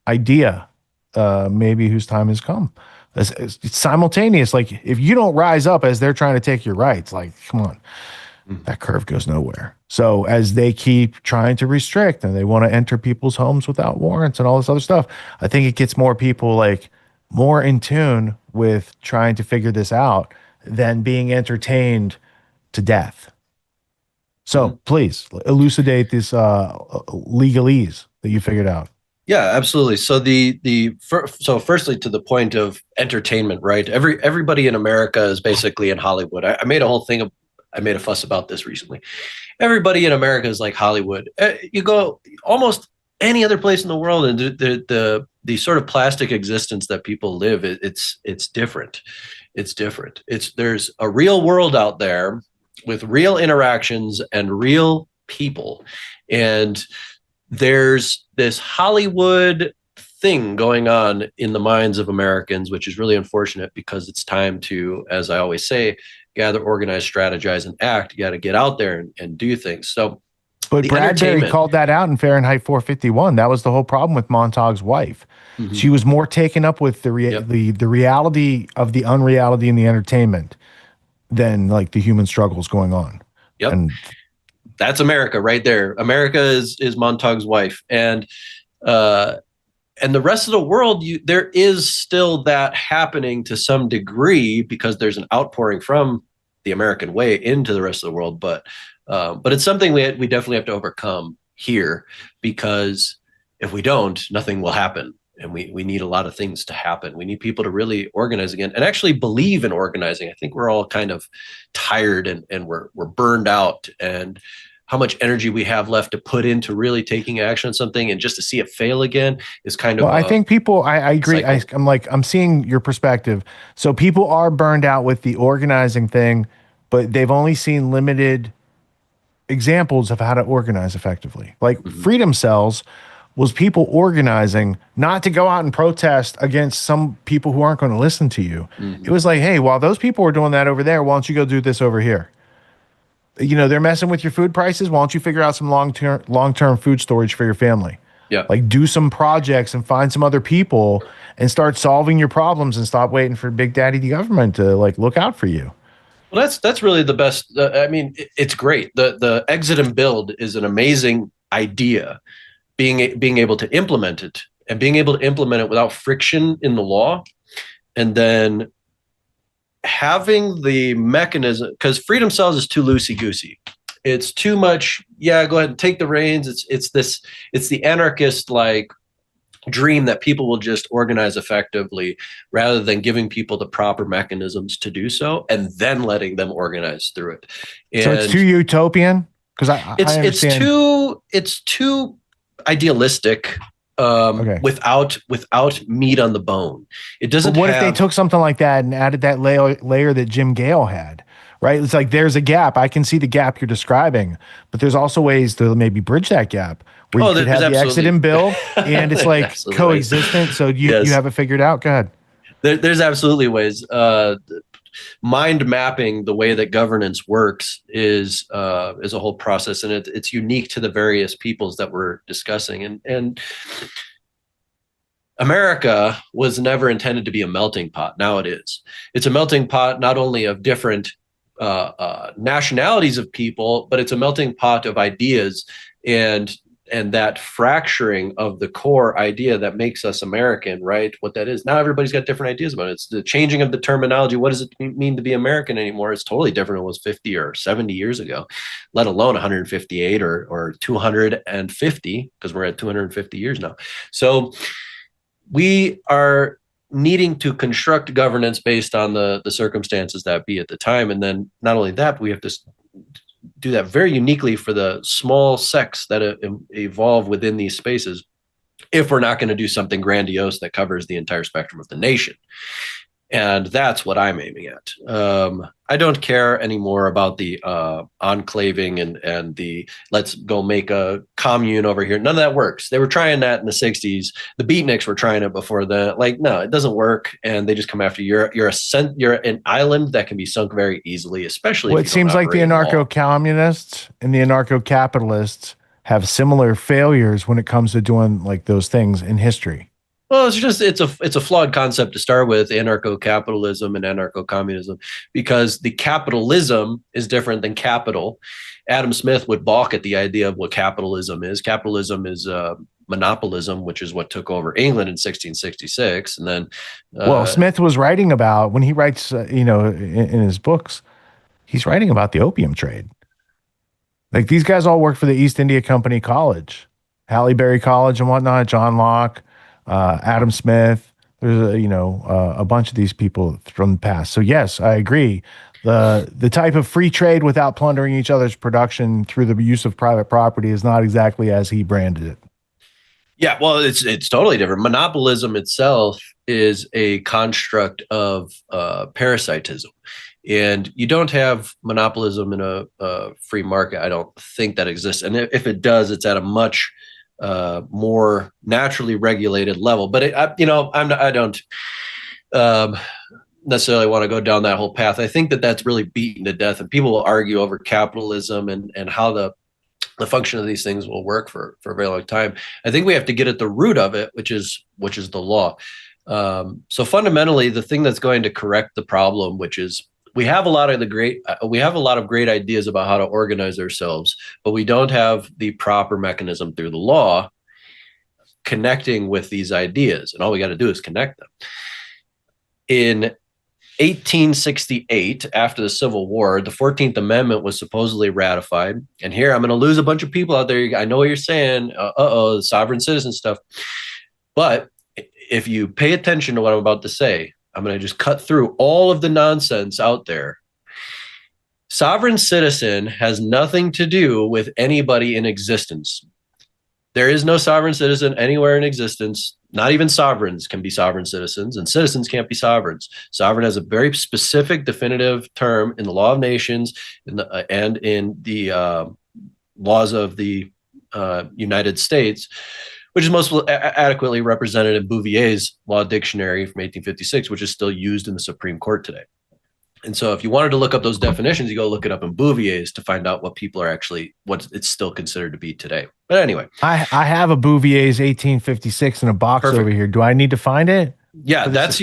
[SPEAKER 1] idea, maybe, whose time has come. It's simultaneous. Like, if you don't rise up as they're trying to take your rights, like, come on, that curve goes nowhere. So as they keep trying to restrict and they want to enter people's homes without warrants and all this other stuff, I think it gets more people like more in tune with trying to figure this out than being entertained to death. So please elucidate this legalese that you figured out.
[SPEAKER 2] Yeah, absolutely. So so firstly, to the point of entertainment, right? Everybody in America is basically in Hollywood. I made a whole thing of, I made a fuss about this recently. Everybody in America is like Hollywood. You go almost any other place in the world, and the sort of plastic existence that people live, it's different. It's different. There's a real world out there with real interactions and real people, and there's this Hollywood thing going on in the minds of Americans, which is really unfortunate because it's time to, as I always say, gather, organize, strategize, and act. You got to get out there and do things. So,
[SPEAKER 1] but Bradbury called that out in Fahrenheit 451. That was the whole problem with Montaug's wife. She was more taken up with the reality of the unreality in the entertainment than like the human struggles going on.
[SPEAKER 2] Yep.
[SPEAKER 1] And
[SPEAKER 2] that's America right there. America is Montaug's wife. And the rest of the world, there is still that happening to some degree because there's an outpouring from the American way into the rest of the world. But it's something we definitely have to overcome here, because if we don't, nothing will happen. And we need a lot of things to happen. We need people to really organize again and actually believe in organizing. I think we're all kind of tired and we're burned out, and how much energy we have left to put into really taking action on something, and just to see it fail again is kind of.
[SPEAKER 1] Well, I think people, I agree. I'm seeing your perspective. So people are burned out with the organizing thing, but they've only seen limited examples of how to organize effectively. Like Freedom Cells was people organizing not to go out and protest against some people who aren't going to listen to you. It was like, hey, while those people are doing that over there, why don't you go do this over here? You know, they're messing with your food prices. Why don't you figure out some long-term food storage for your family?
[SPEAKER 2] Yeah.
[SPEAKER 1] Like do some projects and find some other people and start solving your problems and stop waiting for Big Daddy the government to like look out for you.
[SPEAKER 2] Well, that's really the best. I mean, it's great. The exit and build is an amazing idea. Being able to implement it, and being able to implement it without friction in the law, and then having the mechanism, because Freedom Cells is too loosey-goosey. It's too much. Yeah, go ahead and take the reins. It's the anarchist like dream that people will just organize effectively, rather than giving people the proper mechanisms to do so and then letting them organize through it. And
[SPEAKER 1] so it's too utopian, because I understand.
[SPEAKER 2] It's too idealistic, without meat on the bone. It doesn't.
[SPEAKER 1] But what if they took something like that and added that layer that Jim Gale had? Right? It's like there's a gap. I can see the gap you're describing, but there's also ways to maybe bridge that gap where you could have the exit and build, and it's like coexistent. So you have it figured out. Go ahead.
[SPEAKER 2] There's absolutely ways. Mind mapping the way that governance works is a whole process, and it's unique to the various peoples that we're discussing. And America was never intended to be a melting pot. Now it is. It's a melting pot not only of different nationalities of people, but it's a melting pot of ideas, and that fracturing of the core idea that makes us American, right? What that is. Now everybody's got different ideas about it. It's the changing of the terminology. What does it mean to be American anymore? It's totally different than it was 50 or 70 years ago, let alone 158 or 250, because we're at 250 years now. So we are needing to construct governance based on the circumstances that be at the time. And then not only that, but we have to do that very uniquely for the small sects that evolve within these spaces, if we're not going to do something grandiose that covers the entire spectrum of the nation. And that's what I'm aiming at. I don't care anymore about the enclaving and the let's go make a commune over here. None of that works. They were trying that in the 60s. The beatniks were trying it before that. Like, no, it doesn't work. And they just come after you. You're an island that can be sunk very easily, especially.
[SPEAKER 1] Well, it seems like the anarcho-communists and the anarcho-capitalists have similar failures when it comes to doing like those things in history.
[SPEAKER 2] Well, it's a flawed concept to start with, anarcho-capitalism and anarcho-communism, because the capitalism is different than capital. Adam Smith would balk at the idea of what capitalism is. Capitalism is monopolism, which is what took over England in 1666, and then
[SPEAKER 1] Well, Smith was writing about when he writes, in his books, he's writing about the opium trade. Like these guys all work for the East India Company College, Halle Berry College and whatnot, John Locke, Adam Smith. There's a bunch of these people from the past. So yes, I agree. The type of free trade without plundering each other's production through the use of private property is not exactly as he branded it.
[SPEAKER 2] Yeah, well, it's totally different. Monopolism itself is a construct of parasitism, and you don't have monopolism in a free market. I don't think that exists, and if it does, it's at a much more naturally regulated level. But I don't necessarily want to go down that whole path. I think that that's really beaten to death, and people will argue over capitalism and how the function of these things will work for a very long time. I think we have to get at the root of it, which is the law. So fundamentally, the thing that's going to correct the problem, which is we have a lot of great ideas about how to organize ourselves, but we don't have the proper mechanism through the law connecting with these ideas, and all we got to do is connect them. In 1868, after the Civil War, the 14th Amendment was supposedly ratified. And here I'm going to lose a bunch of people out there. I know what you're saying. The sovereign citizen stuff. But if you pay attention to what I'm about to say, I'm going to just cut through all of the nonsense out there. Sovereign citizen has nothing to do with anybody in existence. There is no sovereign citizen anywhere in existence. Not even sovereigns can be sovereign citizens, and citizens can't be sovereigns. Sovereign has a very specific, definitive term in the law of nations and in the laws of the United States, which is most adequately represented in Bouvier's Law Dictionary from 1856, which is still used in the Supreme Court today. And so if you wanted to look up those definitions, you go look it up in Bouvier's to find out what people are actually, what it's still considered to be today. But anyway.
[SPEAKER 1] I have a Bouvier's 1856 in a box
[SPEAKER 2] Perfect.
[SPEAKER 1] Over here. Do I need to find it?
[SPEAKER 2] Yeah, that's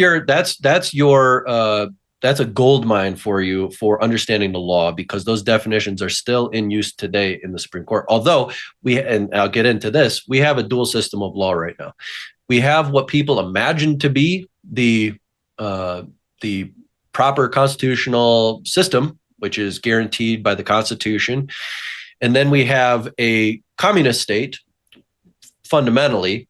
[SPEAKER 2] a gold mine for you for understanding the law, because those definitions are still in use today in the Supreme Court. Although and I'll get into this, we have a dual system of law right now. We have what people imagine to be the proper constitutional system, which is guaranteed by the Constitution. And then we have a communist state, fundamentally,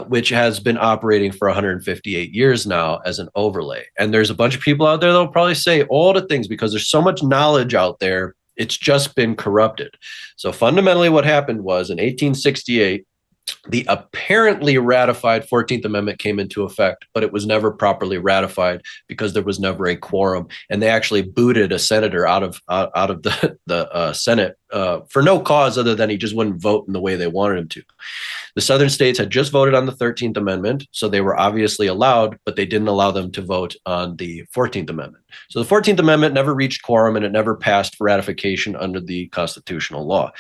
[SPEAKER 2] which has been operating for 158 years now as an overlay. And there's a bunch of people out there that will probably say all the things because there's so much knowledge out there, it's just been corrupted. So fundamentally what happened was in 1868, the apparently ratified 14th Amendment came into effect, but it was never properly ratified because there was never a quorum. And they actually booted a senator out of the Senate for no cause other than he just wouldn't vote in the way they wanted him to. The southern states had just voted on the 13th Amendment, so they were obviously allowed, but they didn't allow them to vote on the 14th Amendment. So the 14th Amendment never reached quorum, and it never passed for ratification under the constitutional law.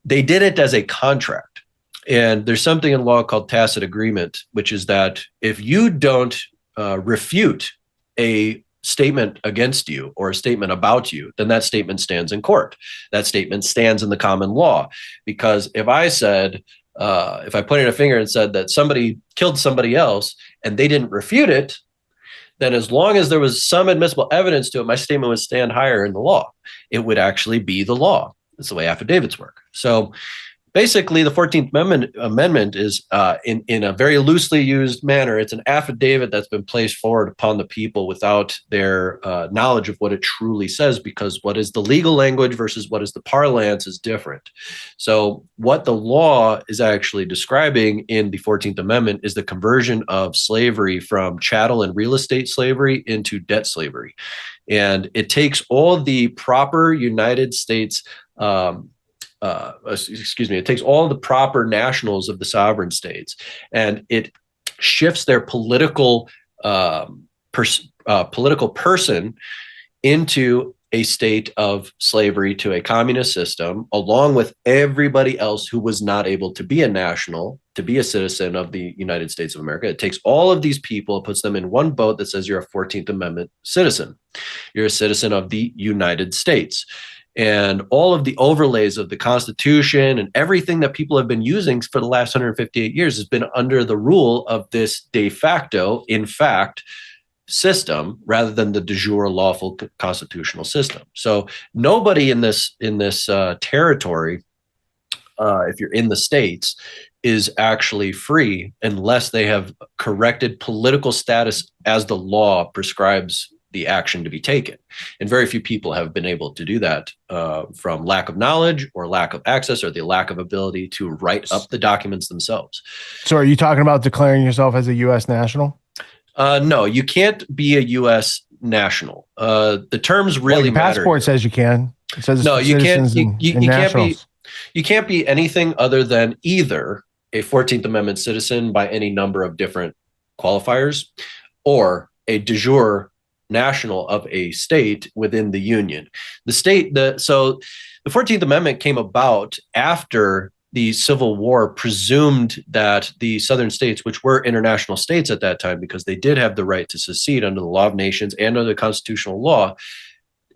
[SPEAKER 2] They did it as a contract. And there's something in law called tacit agreement, which is that if you don't refute a statement against you or a statement about you, then that statement stands in court. That statement stands in the common law. Because if I said, if I pointed a finger and said that somebody killed somebody else and they didn't refute it, then as long as there was some admissible evidence to it, my statement would stand higher in the law. It would actually be the law. That's the way affidavits work. So basically, the 14th Amendment is, in a very loosely used manner, it's an affidavit that's been placed forward upon the people without their knowledge of what it truly says, because what is the legal language versus what is the parlance is different. So what the law is actually describing in the 14th Amendment is the conversion of slavery from chattel and real estate slavery into debt slavery. And it takes all the proper United States it takes all the proper nationals of the sovereign states, and it shifts their political person into a state of slavery to a communist system, along with everybody else who was not able to be a national, to be a citizen of the United States of America. It takes all of these people, puts them in one boat that says you're a 14th Amendment citizen. You're a citizen of the United States. And all of the overlays of the Constitution and everything that people have been using for the last 158 years has been under the rule of this de facto, in fact, system rather than the de jure lawful constitutional system. So nobody in this territory, if you're in the states, is actually free unless they have corrected political status as the law prescribes the action to be taken. And very few people have been able to do that from lack of knowledge or lack of access or the lack of ability to write up the documents themselves.
[SPEAKER 1] So are you talking about declaring yourself as a U.S. national?
[SPEAKER 2] No, you can't be a U.S. national. The terms really
[SPEAKER 1] matter. Passport says you can. It says
[SPEAKER 2] no, you can't. You can't be.
[SPEAKER 3] You
[SPEAKER 2] can't be anything other than either a 14th Amendment citizen by any number of different qualifiers, or a de jure national of a state within the Union. So the 14th Amendment came about after the Civil War presumed that the southern states, which were international states at that time, because they did have the right to secede under the law of nations and under the constitutional law.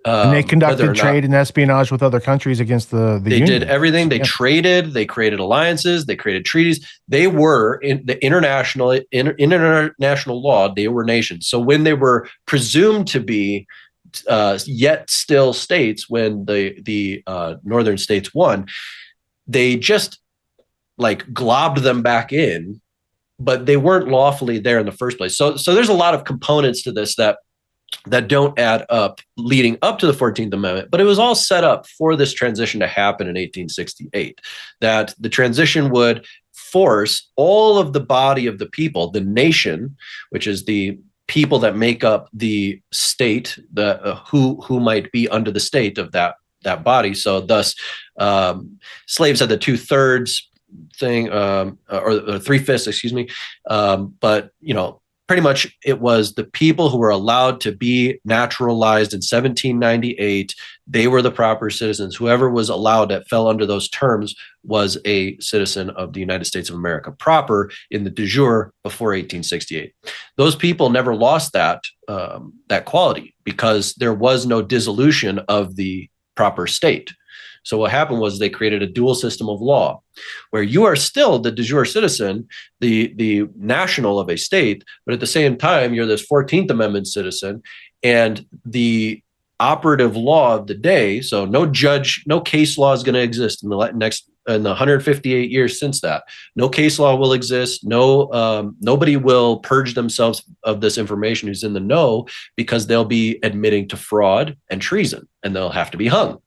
[SPEAKER 1] And they conducted trade and espionage with other countries against the
[SPEAKER 2] They
[SPEAKER 1] Union.
[SPEAKER 2] did everything. They traded. They created alliances. They created treaties. They were in the international law. They were nations. So when they were presumed to be yet still states, when the northern states won, they just like globbed them back in, but they weren't lawfully there in the first place. So there's a lot of components to this that don't add up leading up to the 14th Amendment, but it was all set up for this transition to happen in 1868, that the transition would force all of the body of the people, the nation, which is the people that make up the state, who might be under the state of that body. So thus, slaves had the 2/3 thing, or 3/5, excuse me. But pretty much it was the people who were allowed to be naturalized in 1798. They were the proper citizens. Whoever was allowed that fell under those terms was a citizen of the United States of America proper in the de jure before 1868. Those people never lost that quality because there was no dissolution of the proper state. So what happened was they created a dual system of law where you are still the de jure citizen, the national of a state, but at the same time, you're this 14th Amendment citizen, and the operative law of the day. So no case law is going to exist in the 158 years since that. No case law will exist. Nobody will purge themselves of this information who's in the know, because they'll be admitting to fraud and treason, and they'll have to be hung.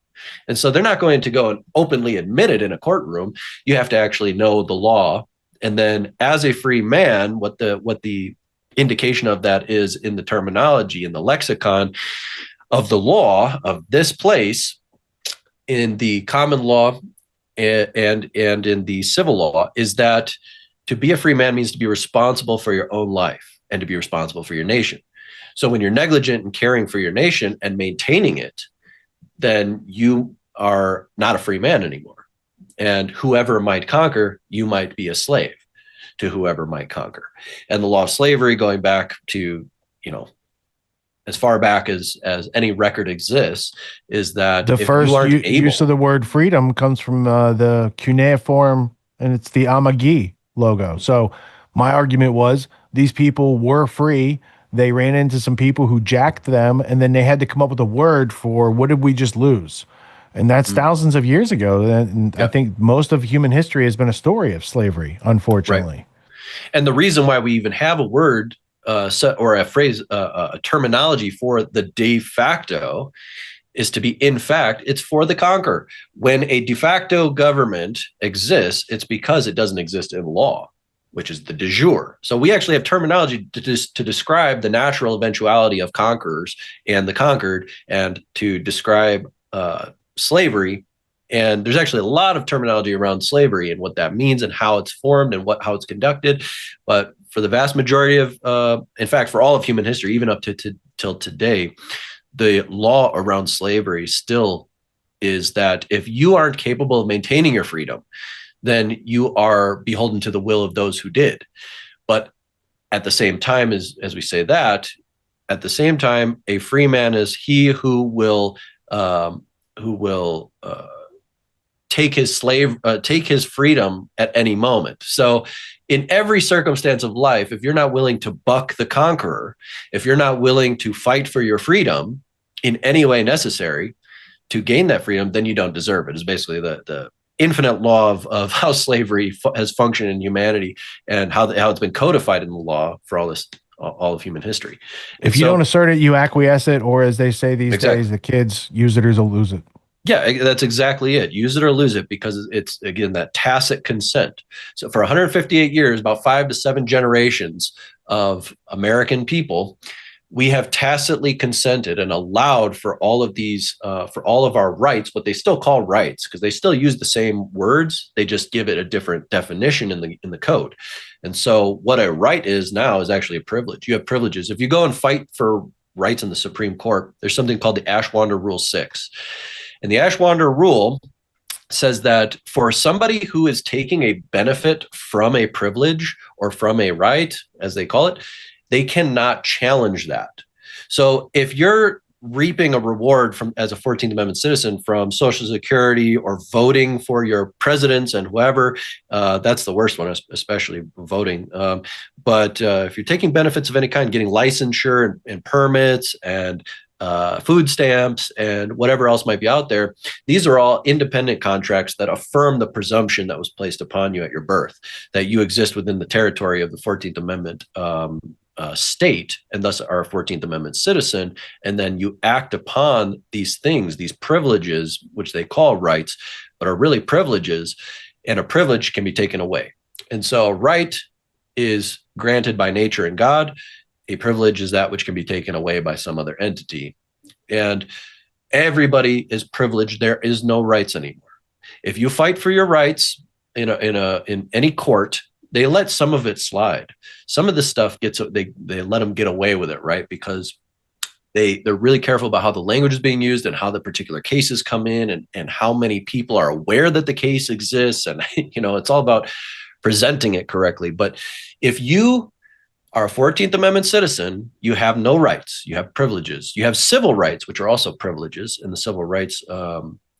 [SPEAKER 2] And so they're not going to go and openly admit it in a courtroom. You have to actually know the law. And then as a free man, what the indication of that is in the terminology, in the lexicon of the law of this place, in the common law and in the civil law, is that to be a free man means to be responsible for your own life and to be responsible for your nation. So when you're negligent in caring for your nation and maintaining it, then you are not a free man anymore. And whoever might conquer, you might be a slave to whoever might conquer. And the law of slavery, going back to, as far back as any record exists, is that
[SPEAKER 1] the first use of the word freedom comes from the cuneiform, and it's the Amagi logo. So my argument was these people were free. They ran into some people who jacked them, and then they had to come up with a word for what did we just lose? And that's thousands of years ago. And I think most of human history has been a story of slavery, unfortunately.
[SPEAKER 2] Right. And the reason why we even have a word or a phrase, a terminology for the de facto is to be, in fact, it's for the conqueror. When a de facto government exists, it's because it doesn't exist in law, which is the de jure. So we actually have terminology to describe the natural eventuality of conquerors and the conquered, and to describe slavery. And there's actually a lot of terminology around slavery and what that means and how it's formed and how it's conducted. But for the vast majority of, in fact, for all of human history, even up to till today, the law around slavery still is that if you aren't capable of maintaining your freedom, then you are beholden to the will of those who did. But at the same time, as we say that, at the same time, a free man is he who will take his freedom at any moment. So in every circumstance of life, if you're not willing to buck the conqueror, if you're not willing to fight for your freedom in any way necessary to gain that freedom, then you don't deserve it. Is basically the infinite law of how slavery has functioned in humanity, and how it's been codified in the law for all of human history. And
[SPEAKER 1] if you don't assert it, you acquiesce it, or as they say these days, the kids, use it or lose it.
[SPEAKER 2] Yeah, that's exactly it. Use it or lose it, because it's, again, that tacit consent. So for 158 years, about 5 to 7 generations of American people, we have tacitly consented and allowed for all of these, for all of our rights, what they still call rights, because they still use the same words. They just give it a different definition in the code. And so what a right is now is actually a privilege. You have privileges. If you go and fight for rights in the Supreme Court, there's something called the Ashwander Rule 6. And the Ashwander Rule says that for somebody who is taking a benefit from a privilege or from a right, as they call it, they cannot challenge that. So if you're reaping a reward from as a 14th Amendment citizen from Social Security or voting for your presidents and whoever, that's the worst one, especially voting. But if you're taking benefits of any kind, getting licensure and permits and food stamps and whatever else might be out there, these are all independent contracts that affirm the presumption that was placed upon you at your birth, that you exist within the territory of the 14th Amendment state, and thus are a 14th Amendment citizen. And then you act upon these things, these privileges, which they call rights, but are really privileges, and a privilege can be taken away. And so a right is granted by nature and God. A privilege is that which can be taken away by some other entity. And everybody is privileged. There is no rights anymore. If you fight for your rights in any court, they let some of it slide. Some of the stuff they let them get away with it, right? Because they're really careful about how the language is being used and how the particular cases come in, and how many people are aware that the case exists. And, it's all about presenting it correctly. But if you are a 14th Amendment citizen, you have no rights. You have privileges. You have civil rights, which are also privileges. And the civil rights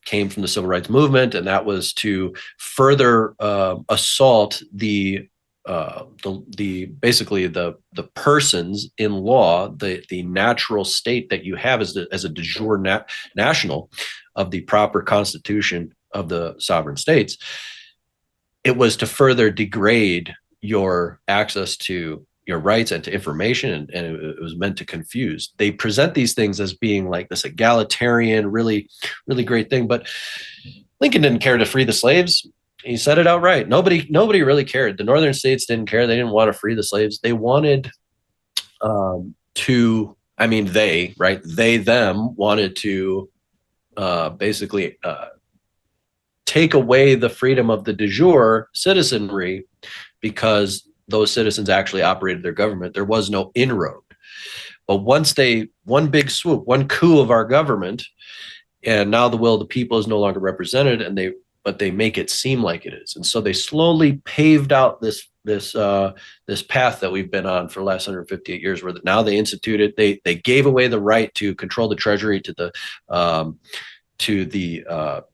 [SPEAKER 2] came from the civil rights movement, and that was to further assault basically the persons in law, the natural state that you have as a de jure national of the proper constitution of the sovereign states. It was to further degrade your access to your rights and to information, and it was meant to confuse. They present these things as being like this egalitarian, really, really great thing. But Lincoln didn't care to free the slaves. He said it outright. Nobody really cared. The northern states didn't care. They didn't want to free the slaves. They wanted them wanted to basically take away the freedom of the de jure citizenry, because those citizens actually operated their government. There was no inroad. But once one big swoop, one coup of our government, and now the will of the people is no longer represented, but they make it seem like it is. And so they slowly paved out this path that we've been on for the last 158 years, where now they instituted, they gave away the right to control the treasury to the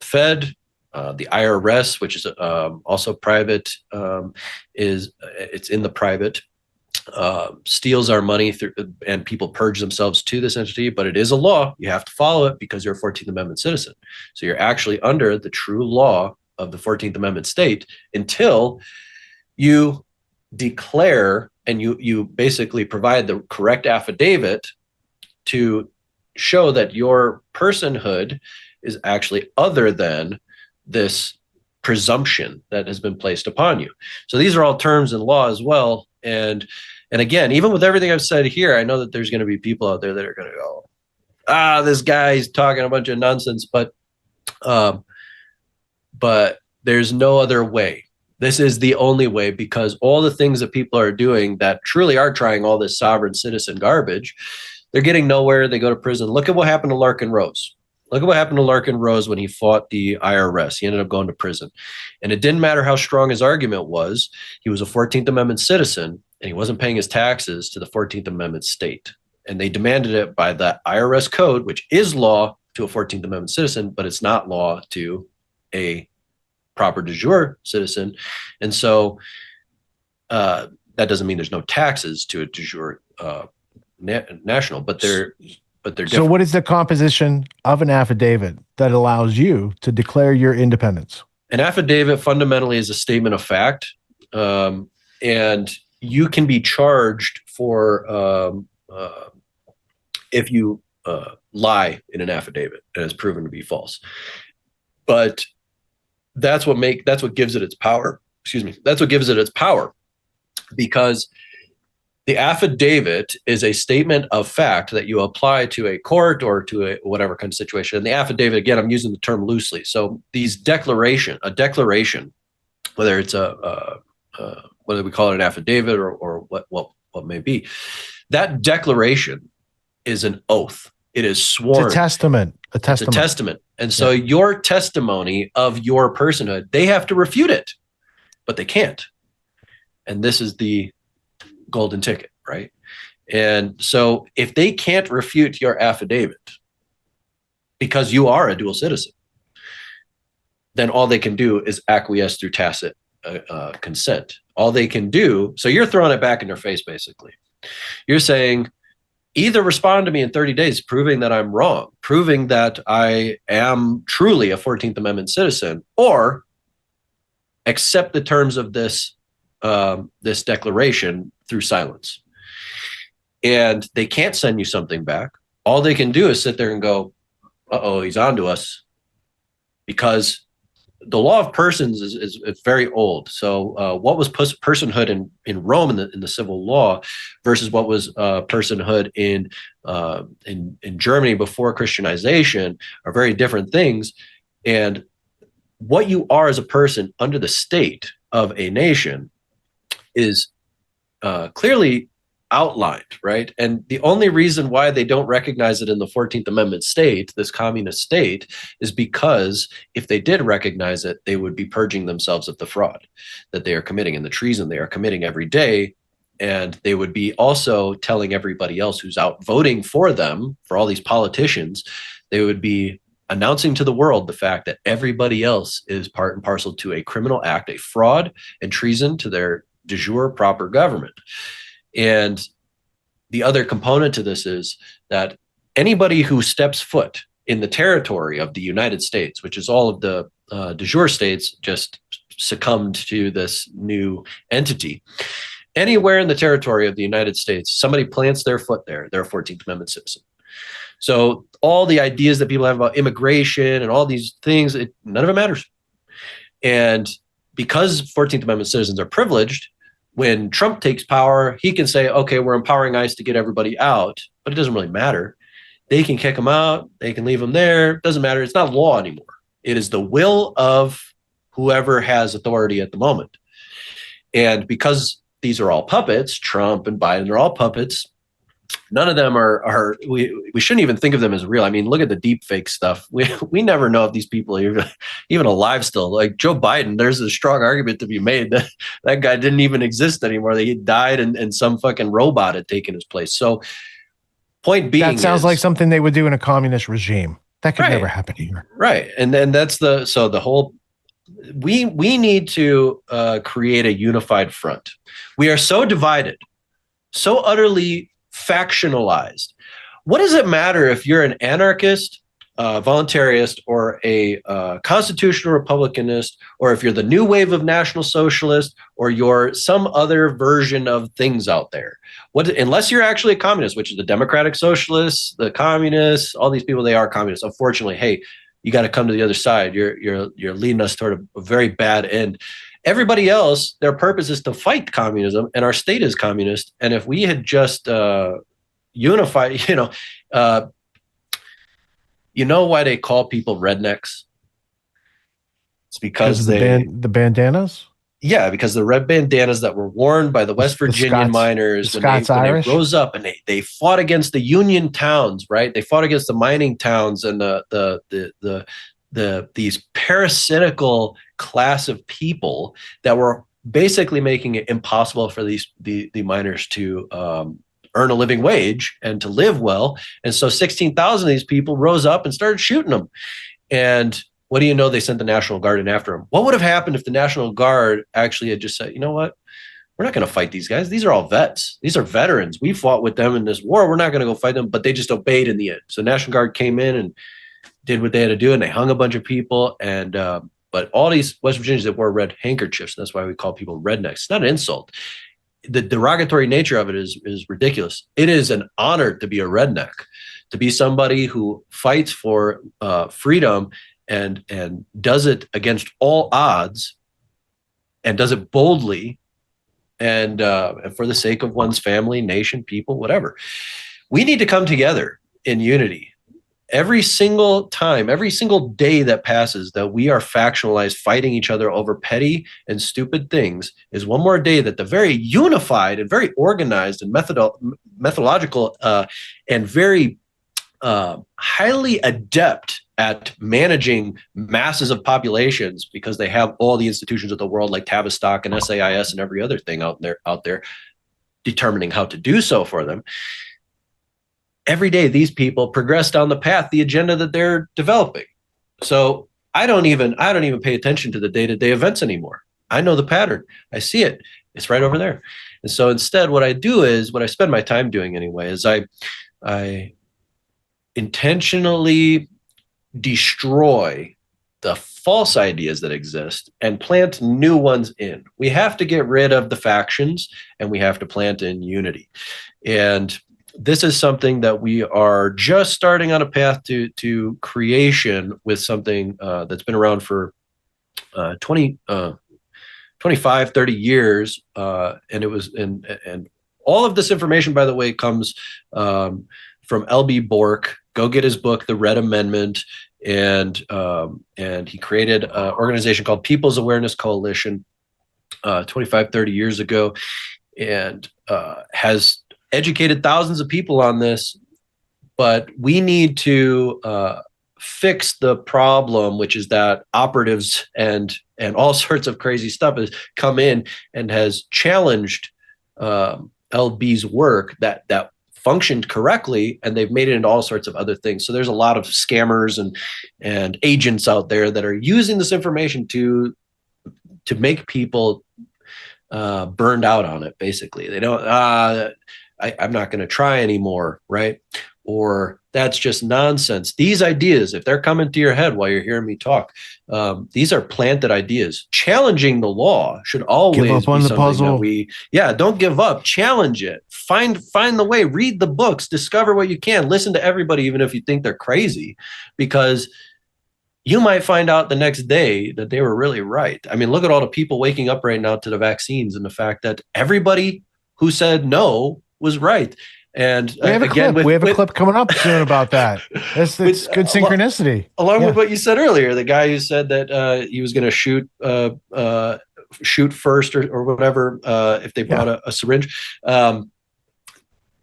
[SPEAKER 2] Fed. The IRS, which is also private, it's in the private, steals our money and people purge themselves to this entity, but it is a law. You have to follow it because you're a 14th Amendment citizen. So you're actually under the true law of the 14th Amendment state until you declare and you basically provide the correct affidavit to show that your personhood is actually other than this presumption that has been placed upon you. So these are all terms in law as well. And again, even with everything I've said here, I know that there's going to be people out there that are going to go, this guy's talking a bunch of nonsense, but there's no other way. This is the only way, because all the things that people are doing that truly are trying all this sovereign citizen garbage, They're getting nowhere. They go to prison. Look at what happened to Larkin Rose. Look at what happened to Larkin Rose when he fought the IRS. He ended up going to prison. And it didn't matter how strong his argument was. He was a 14th Amendment citizen, and he wasn't paying his taxes to the 14th Amendment state. And they demanded it by the IRS code, which is law to a 14th Amendment citizen, but it's not law to a proper de jure citizen. And so that doesn't mean there's no taxes to a de jure national, but they're different.
[SPEAKER 1] So what is the composition of an affidavit that allows you to declare your independence?
[SPEAKER 2] An affidavit fundamentally is a statement of fact, and you can be charged for if you lie in an affidavit and it's proven to be false. But that's what gives it its power. Excuse me. That's what gives it its power, because the affidavit is a statement of fact that you apply to a court or to a whatever kind of situation. And the affidavit, again, I'm using the term loosely. So a declaration, whether it's whether we call it an affidavit or what may be, that declaration is an oath. It is sworn.
[SPEAKER 1] It's a testament.
[SPEAKER 2] It's a testament. And so your testimony of your personhood, they have to refute it, but they can't. And this is the golden ticket, right? And so if they can't refute your affidavit because you are a dual citizen, then all they can do is acquiesce through tacit consent. All they can do, so you're throwing it back in their face, basically. You're saying, either respond to me in 30 days, proving that I'm wrong, proving that I am truly a 14th Amendment citizen, or accept the terms of this declaration through silence. And they can't send you something back. All they can do is sit there and go, uh-oh, he's on to us. Because the law of persons is very old. So what was personhood in Rome in the civil law versus what was personhood in Germany before Christianization are very different things. And what you are as a person under the state of a nation is clearly outlined, right? And the only reason why they don't recognize it in the 14th Amendment state, this communist state, is because if they did recognize it, they would be purging themselves of the fraud that they are committing and the treason they are committing every day. And they would be also telling everybody else who's out voting for them, for all these politicians, they would be announcing to the world the fact that everybody else is part and parcel to a criminal act, a fraud and treason to their de jure proper government. And the other component to this is that anybody who steps foot in the territory of the United States, which is all of the de jure states just succumbed to this new entity, anywhere in the territory of the United States, somebody plants their foot there, they're a 14th Amendment citizen. So all the ideas that people have about immigration and all these things, none of it matters. And because 14th Amendment citizens are privileged, when Trump takes power, he can say, okay, we're empowering ICE to get everybody out, but it doesn't really matter. They can kick them out. They can leave them there. It doesn't matter. It's not law anymore. It is the will of whoever has authority at the moment. And because these are all puppets, Trump and Biden are all puppets, none of them we shouldn't even think of them as real. I mean, look at the deep fake stuff. We never know if these people are even alive still. Like Joe Biden, there's a strong argument to be made that that guy didn't even exist anymore. He died and some fucking robot had taken his place. So point being,
[SPEAKER 1] that sounds like something they would do in a communist regime. That could never happen here.
[SPEAKER 2] Right. And then that's the whole, we need to create a unified front. We are so divided, so utterly factionalized. What does it matter if you're an anarchist, voluntarist, or a constitutional republicanist, or if you're the new wave of national socialist, or you're some other version of things out there? Unless you're actually a communist, which is the democratic socialists, the communists, all these people, they are communists. Unfortunately, hey, you got to come to the other side. You're leading us toward a very bad end. Everybody else, their purpose is to fight communism, and our state is communist. And if we had just unified, you know why they call people rednecks? It's because
[SPEAKER 1] the bandanas.
[SPEAKER 2] Yeah, because the red bandanas that were worn by the West
[SPEAKER 1] The
[SPEAKER 2] Virginian
[SPEAKER 1] Scots,
[SPEAKER 2] miners
[SPEAKER 1] the Scots
[SPEAKER 2] when they
[SPEAKER 1] Irish.
[SPEAKER 2] rose up and they fought against the Union towns, right? They fought against the mining towns and these parasitical class of people that were basically making it impossible for the miners to earn a living wage and to live well. And so 16,000 of these people rose up and started shooting them. And what do you know? They sent the National Guard in after him. What would have happened if the National Guard actually had just said, you know what? We're not going to fight these guys. These are all vets. These are veterans. We fought with them in this war. We're not going to go fight them, but they just obeyed in the end. So National Guard came in and did what they had to do, and they hung a bunch of people. And but all these West Virginians that wore red handkerchiefs, that's why we call people rednecks. It's not an insult. The derogatory nature of it is ridiculous. It is an honor to be a redneck, to be somebody who fights for freedom and does it against all odds and does it boldly and for the sake of one's family, nation, people, whatever. We need to come together in unity. Every single time, every single day that passes that we are factionalized, fighting each other over petty and stupid things is one more day that the very unified and very organized and methodological and very highly adept at managing masses of populations, because they have all the institutions of the world like Tavistock and SAIS and every other thing out there determining how to do so for them. Every day these people progress down the path, the agenda that they're developing. So I don't even pay attention to the day-to-day events anymore. I know the pattern. I see it. It's right over there. And so instead, what I do is, what I spend my time doing anyway, is I intentionally destroy the false ideas that exist and plant new ones in. We have to get rid of the factions and we have to plant in unity. And this is something that we are just starting on a path to creation with something that's been around for 25, 30 years. And it was, and all of this information, by the way, comes from L.B. Bork. Go get his book, The Red Amendment. And he created an organization called People's Awareness Coalition 25, 30 years ago, and has educated thousands of people on this. But we need to fix the problem, which is that operatives and all sorts of crazy stuff has come in and has challenged LB's work that functioned correctly, and they've made it into all sorts of other things. So there's a lot of scammers and agents out there that are using this information to make people burned out on it. Basically, they don't. I'm not going to try anymore, right? Or that's just nonsense. These ideas, if they're coming to your head while you're hearing me talk, these are planted ideas. Challenging the law should always
[SPEAKER 1] give up
[SPEAKER 2] be
[SPEAKER 1] on the
[SPEAKER 2] something
[SPEAKER 1] puzzle.
[SPEAKER 2] that don't give up. Challenge it. Find the way. Read the books. Discover what you can. Listen to everybody, even if you think they're crazy, because you might find out the next day that they were really right. I mean, look at all the people waking up right now to the vaccines and the fact that everybody who said no was right. And
[SPEAKER 1] we have a
[SPEAKER 2] again,
[SPEAKER 1] clip. We have a clip coming up soon about that. It's good synchronicity.
[SPEAKER 2] Along with what you said earlier, the guy who said that he was going to shoot first or whatever if they brought a syringe.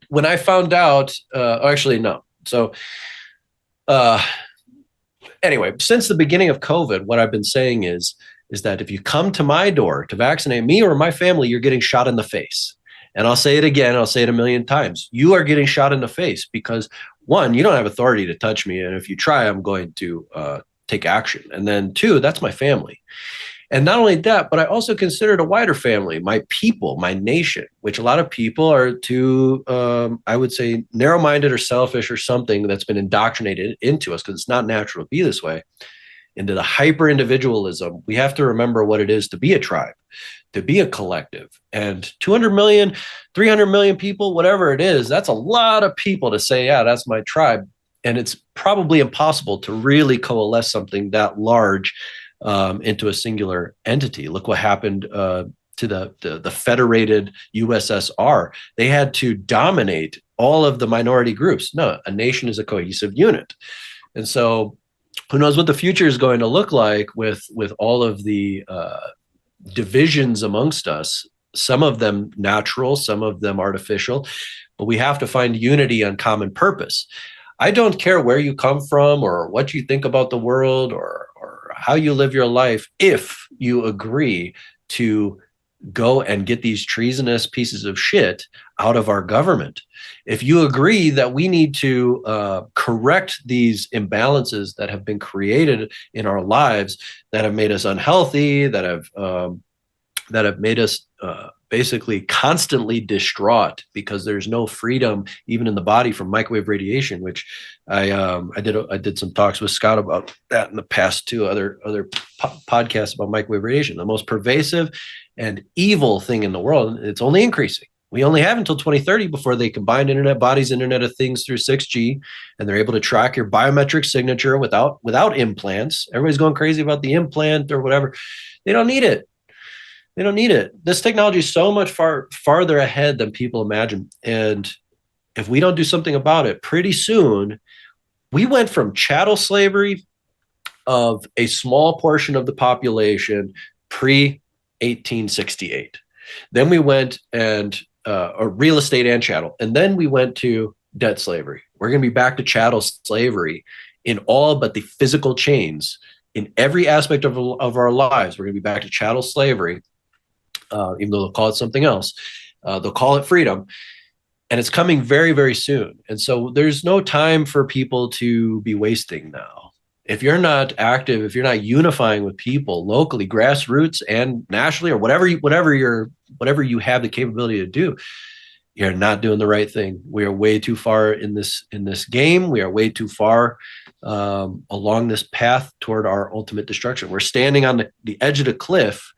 [SPEAKER 2] When I found out, actually no. So anyway, since the beginning of COVID, what I've been saying is that if you come to my door to vaccinate me or my family, you're getting shot in the face. And I'll say it again, I'll say it a million times. You are getting shot in the face because, one, you don't have authority to touch me. And if you try, I'm going to take action. And then two, that's my family. And not only that, but I also consider it a wider family, my people, my nation, which a lot of people are too, I would say, narrow-minded or selfish or something that's been indoctrinated into us, because it's not natural to be this way, into the hyper-individualism. We have to remember what it is to be a tribe, to be a collective. And 200 million, 300 million people, whatever it is, that's a lot of people to say, yeah, that's my tribe. And it's probably impossible to really coalesce something that large into a singular entity. Look what happened to the federated USSR. They had to dominate all of the minority groups. No, a nation is a cohesive unit. And so who knows what the future is going to look like with all of the divisions amongst us, some of them natural, some of them artificial, but we have to find unity on common purpose. I don't care where you come from or what you think about the world or how you live your life, if you agree to go and get these treasonous pieces of shit out of our government. If you agree that we need to correct these imbalances that have been created in our lives, that have made us unhealthy, that have made us basically constantly distraught because there's no freedom even in the body from microwave radiation, which I did some talks with Scott about that in the past too, other podcasts about microwave radiation. The most pervasive and evil thing in the world, it's only increasing. We only have until 2030 before they combine internet bodies, Internet of Things through 6G, and they're able to track your biometric signature without implants. Everybody's going crazy about the implant or whatever. They don't need it. They don't need it. This technology is so much farther ahead than people imagine. And if we don't do something about it, pretty soon, we went from chattel slavery of a small portion of the population pre-1868. Then we went and real estate and chattel. And then we went to debt slavery. We're going to be back to chattel slavery in all but the physical chains. In every aspect of our lives, we're going to be back to chattel slavery. Even though they'll call it something else, they'll call it freedom, and it's coming very, very soon. And so there's no time for people to be wasting now. If you're not active, if you're not unifying with people locally, grassroots, and nationally, or whatever you have the capability to do, you're not doing the right thing. We are way too far in this game. We are way too far along this path toward our ultimate destruction. We're standing on the edge of the cliff,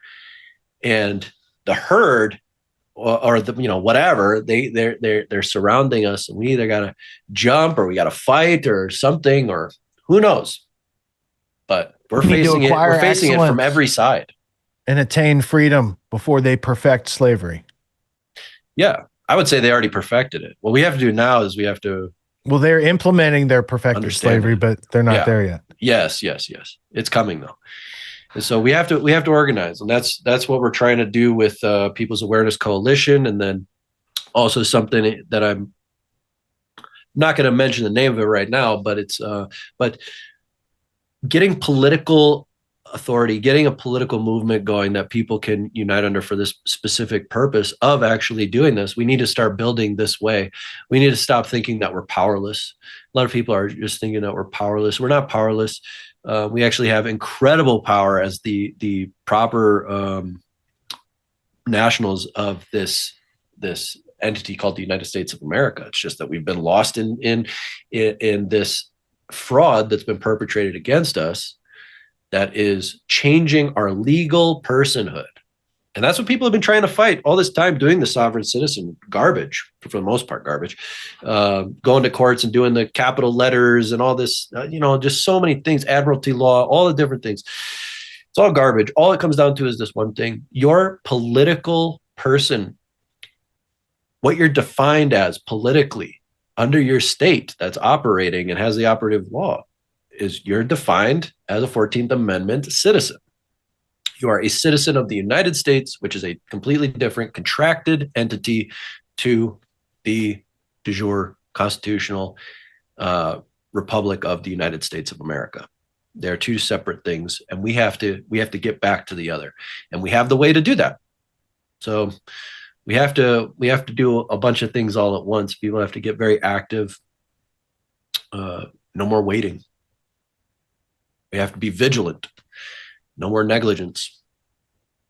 [SPEAKER 2] and the herd or the whatever they're surrounding us, and we either got to jump or we got to fight or something, or who knows. But we're facing it from every side
[SPEAKER 1] and attain freedom before they perfect slavery.
[SPEAKER 2] Yeah, I would say they already perfected it. What we have to do now is we have to.
[SPEAKER 1] Well, they're implementing their perfected slavery, but they're not there yet.
[SPEAKER 2] Yes. It's coming though. And so we have to organize, and that's what we're trying to do with People's Awareness Coalition, and then also something that I'm not going to mention the name of it right now, but it's but getting political authority, getting a political movement going that people can unite under for this specific purpose of actually doing this. We need to start building this way. We need to stop thinking that we're powerless. A lot of people are just thinking that we're powerless. We're not powerless. We actually have incredible power as the proper nationals of this entity called the United States of America. It's just that we've been lost in this fraud that's been perpetrated against us, that is changing our legal personhood. And that's what people have been trying to fight all this time, doing the sovereign citizen garbage, for the most part, garbage, going to courts and doing the capital letters and all this, just so many things, admiralty law, all the different things. It's all garbage. All it comes down to is this one thing: your political person, what you're defined as politically under your state that's operating and has the operative law, is you're defined as a 14th Amendment citizen. You are a citizen of the United States, which is a completely different contracted entity to the de jure constitutional Republic of the United States of America. They're two separate things, and we have to get back to the other, and we have the way to do that. So we have to do a bunch of things all at once. People have to get very active. No more waiting. We have to be vigilant. No more negligence.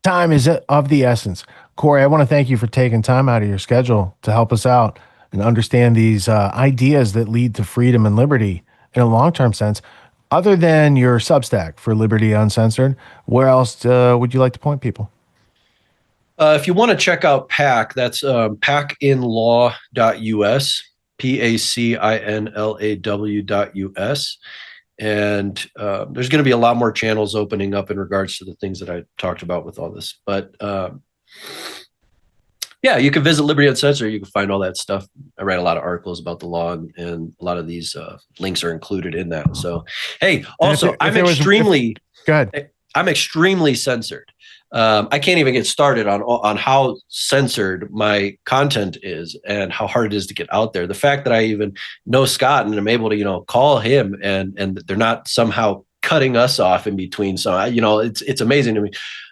[SPEAKER 1] Time is of the essence. Corey, I want to thank you for taking time out of your schedule to help us out and understand these ideas that lead to freedom and liberty in a long-term sense. Other than your Substack for Liberty Uncensored, where else would you like to point people?
[SPEAKER 2] If you want to check out PAC, that's pacinlaw.us, pacinlaw.us. And there's going to be a lot more channels opening up in regards to the things that I talked about with all this. But yeah, you can visit Liberty Uncensored. You can find all that stuff. I write a lot of articles about the law, and a lot of these links are included in that. So, hey, also, go ahead. I'm extremely censored. I can't even get started on how censored my content is and how hard it is to get out there. The fact that I even know Scott and I'm able to, call him and they're not somehow cutting us off in between. So, it's amazing to me.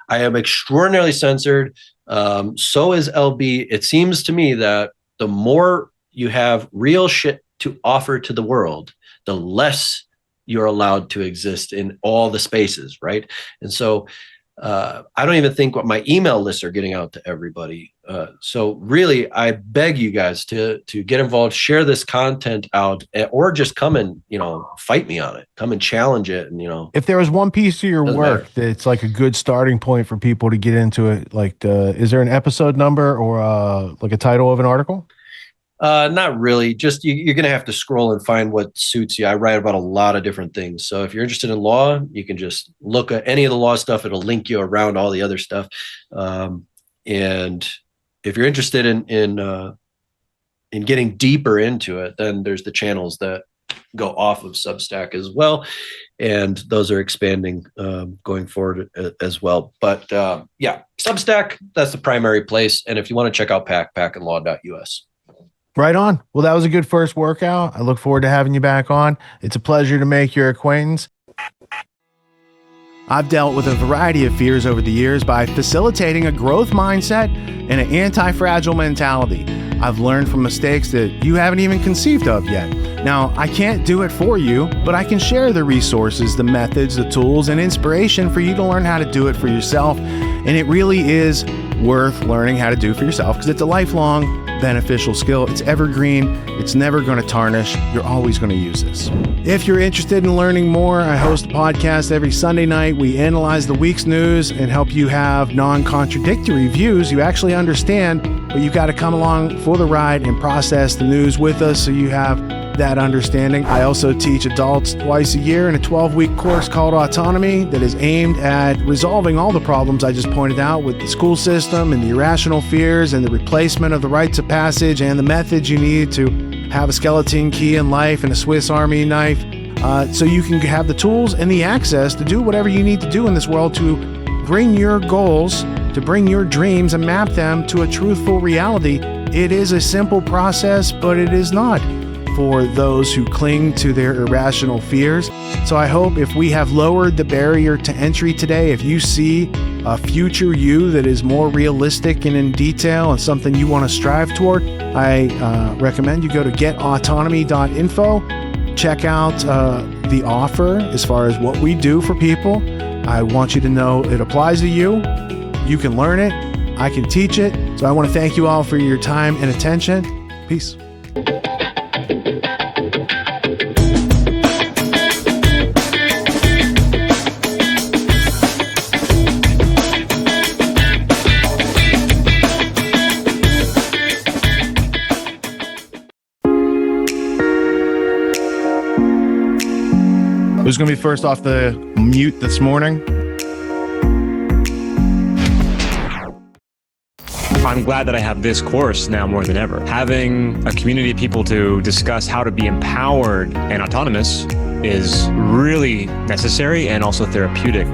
[SPEAKER 2] I am extraordinarily censored. So is LB. It seems to me that the more you have real shit to offer to the world, the less you're allowed to exist in all the spaces, right? And so I don't even think what my email lists are getting out to everybody. So really, I beg you guys to get involved, share this content out, or just come and, fight me on it. Come and challenge it. And,
[SPEAKER 1] if there was one piece of your work that's like a good starting point for people to get into it, like, is there an episode number or like a title of an article?
[SPEAKER 2] Not really. Just you're going to have to scroll and find what suits you. I write about a lot of different things. So if you're interested in law, you can just look at any of the law stuff. It'll link you around all the other stuff. And if you're interested in getting deeper into it, then there's the channels that go off of Substack as well. And those are expanding going forward as well. But yeah, Substack, that's the primary place. And if you want to check out packandlaw.us.
[SPEAKER 1] Right on. Well, that was a good first workout. I look forward to having you back on. It's a pleasure to make your acquaintance. I've dealt with a variety of fears over the years by facilitating a growth mindset and an anti-fragile mentality. I've learned from mistakes that you haven't even conceived of yet. Now, I can't do it for you, but I can share the resources, the methods, the tools, and inspiration for you to learn how to do it for yourself. And it really is worth learning how to do for yourself because it's a lifelong beneficial skill. It's evergreen. It's never going to tarnish. You're always going to use this. If you're interested in learning more, I host a podcast every Sunday night. We analyze the week's news and help you have non-contradictory views. You actually understand, but you've got to come along for the ride and process the news with us so you have that understanding. I also teach adults twice a year in a 12-week course called Autonomy that is aimed at resolving all the problems I just pointed out with the school system and the irrational fears and the replacement of the rites of passage and the methods you need to have a skeleton key in life and a Swiss Army knife so you can have the tools and the access to do whatever you need to do in this world to bring your goals, to bring your dreams and map them to a truthful reality. It is a simple process, but it is not for those who cling to their irrational fears. So I hope if we have lowered the barrier to entry today, if you see a future you that is more realistic and in detail and something you want to strive toward, I recommend you go to getautonomy.info. Check out the offer as far as what we do for people. I want you to know it applies to you. You can learn it. I can teach it. So I want to thank you all for your time and attention. Peace. Who's going to be first off the mute this morning?
[SPEAKER 4] I'm glad that I have this course now more than ever. Having a community of people to discuss how to be empowered and autonomous is really necessary and also therapeutic.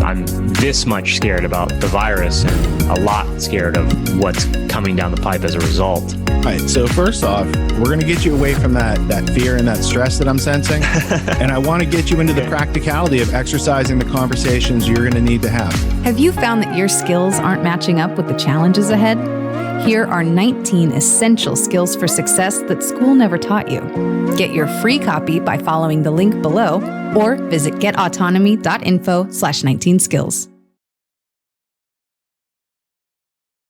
[SPEAKER 4] I'm this much scared about the virus and a lot scared of what's coming down the pipe as a result.
[SPEAKER 1] All right, so first off, we're going to get you away from that fear and that stress that I'm sensing. And I want to get you into the practicality of exercising the conversations you're going to need to have.
[SPEAKER 5] Have you found that your skills aren't matching up with the challenges ahead? Here are 19 essential skills for success that school never taught you. Get your free copy by following the link below or visit getautonomy.info/19skills.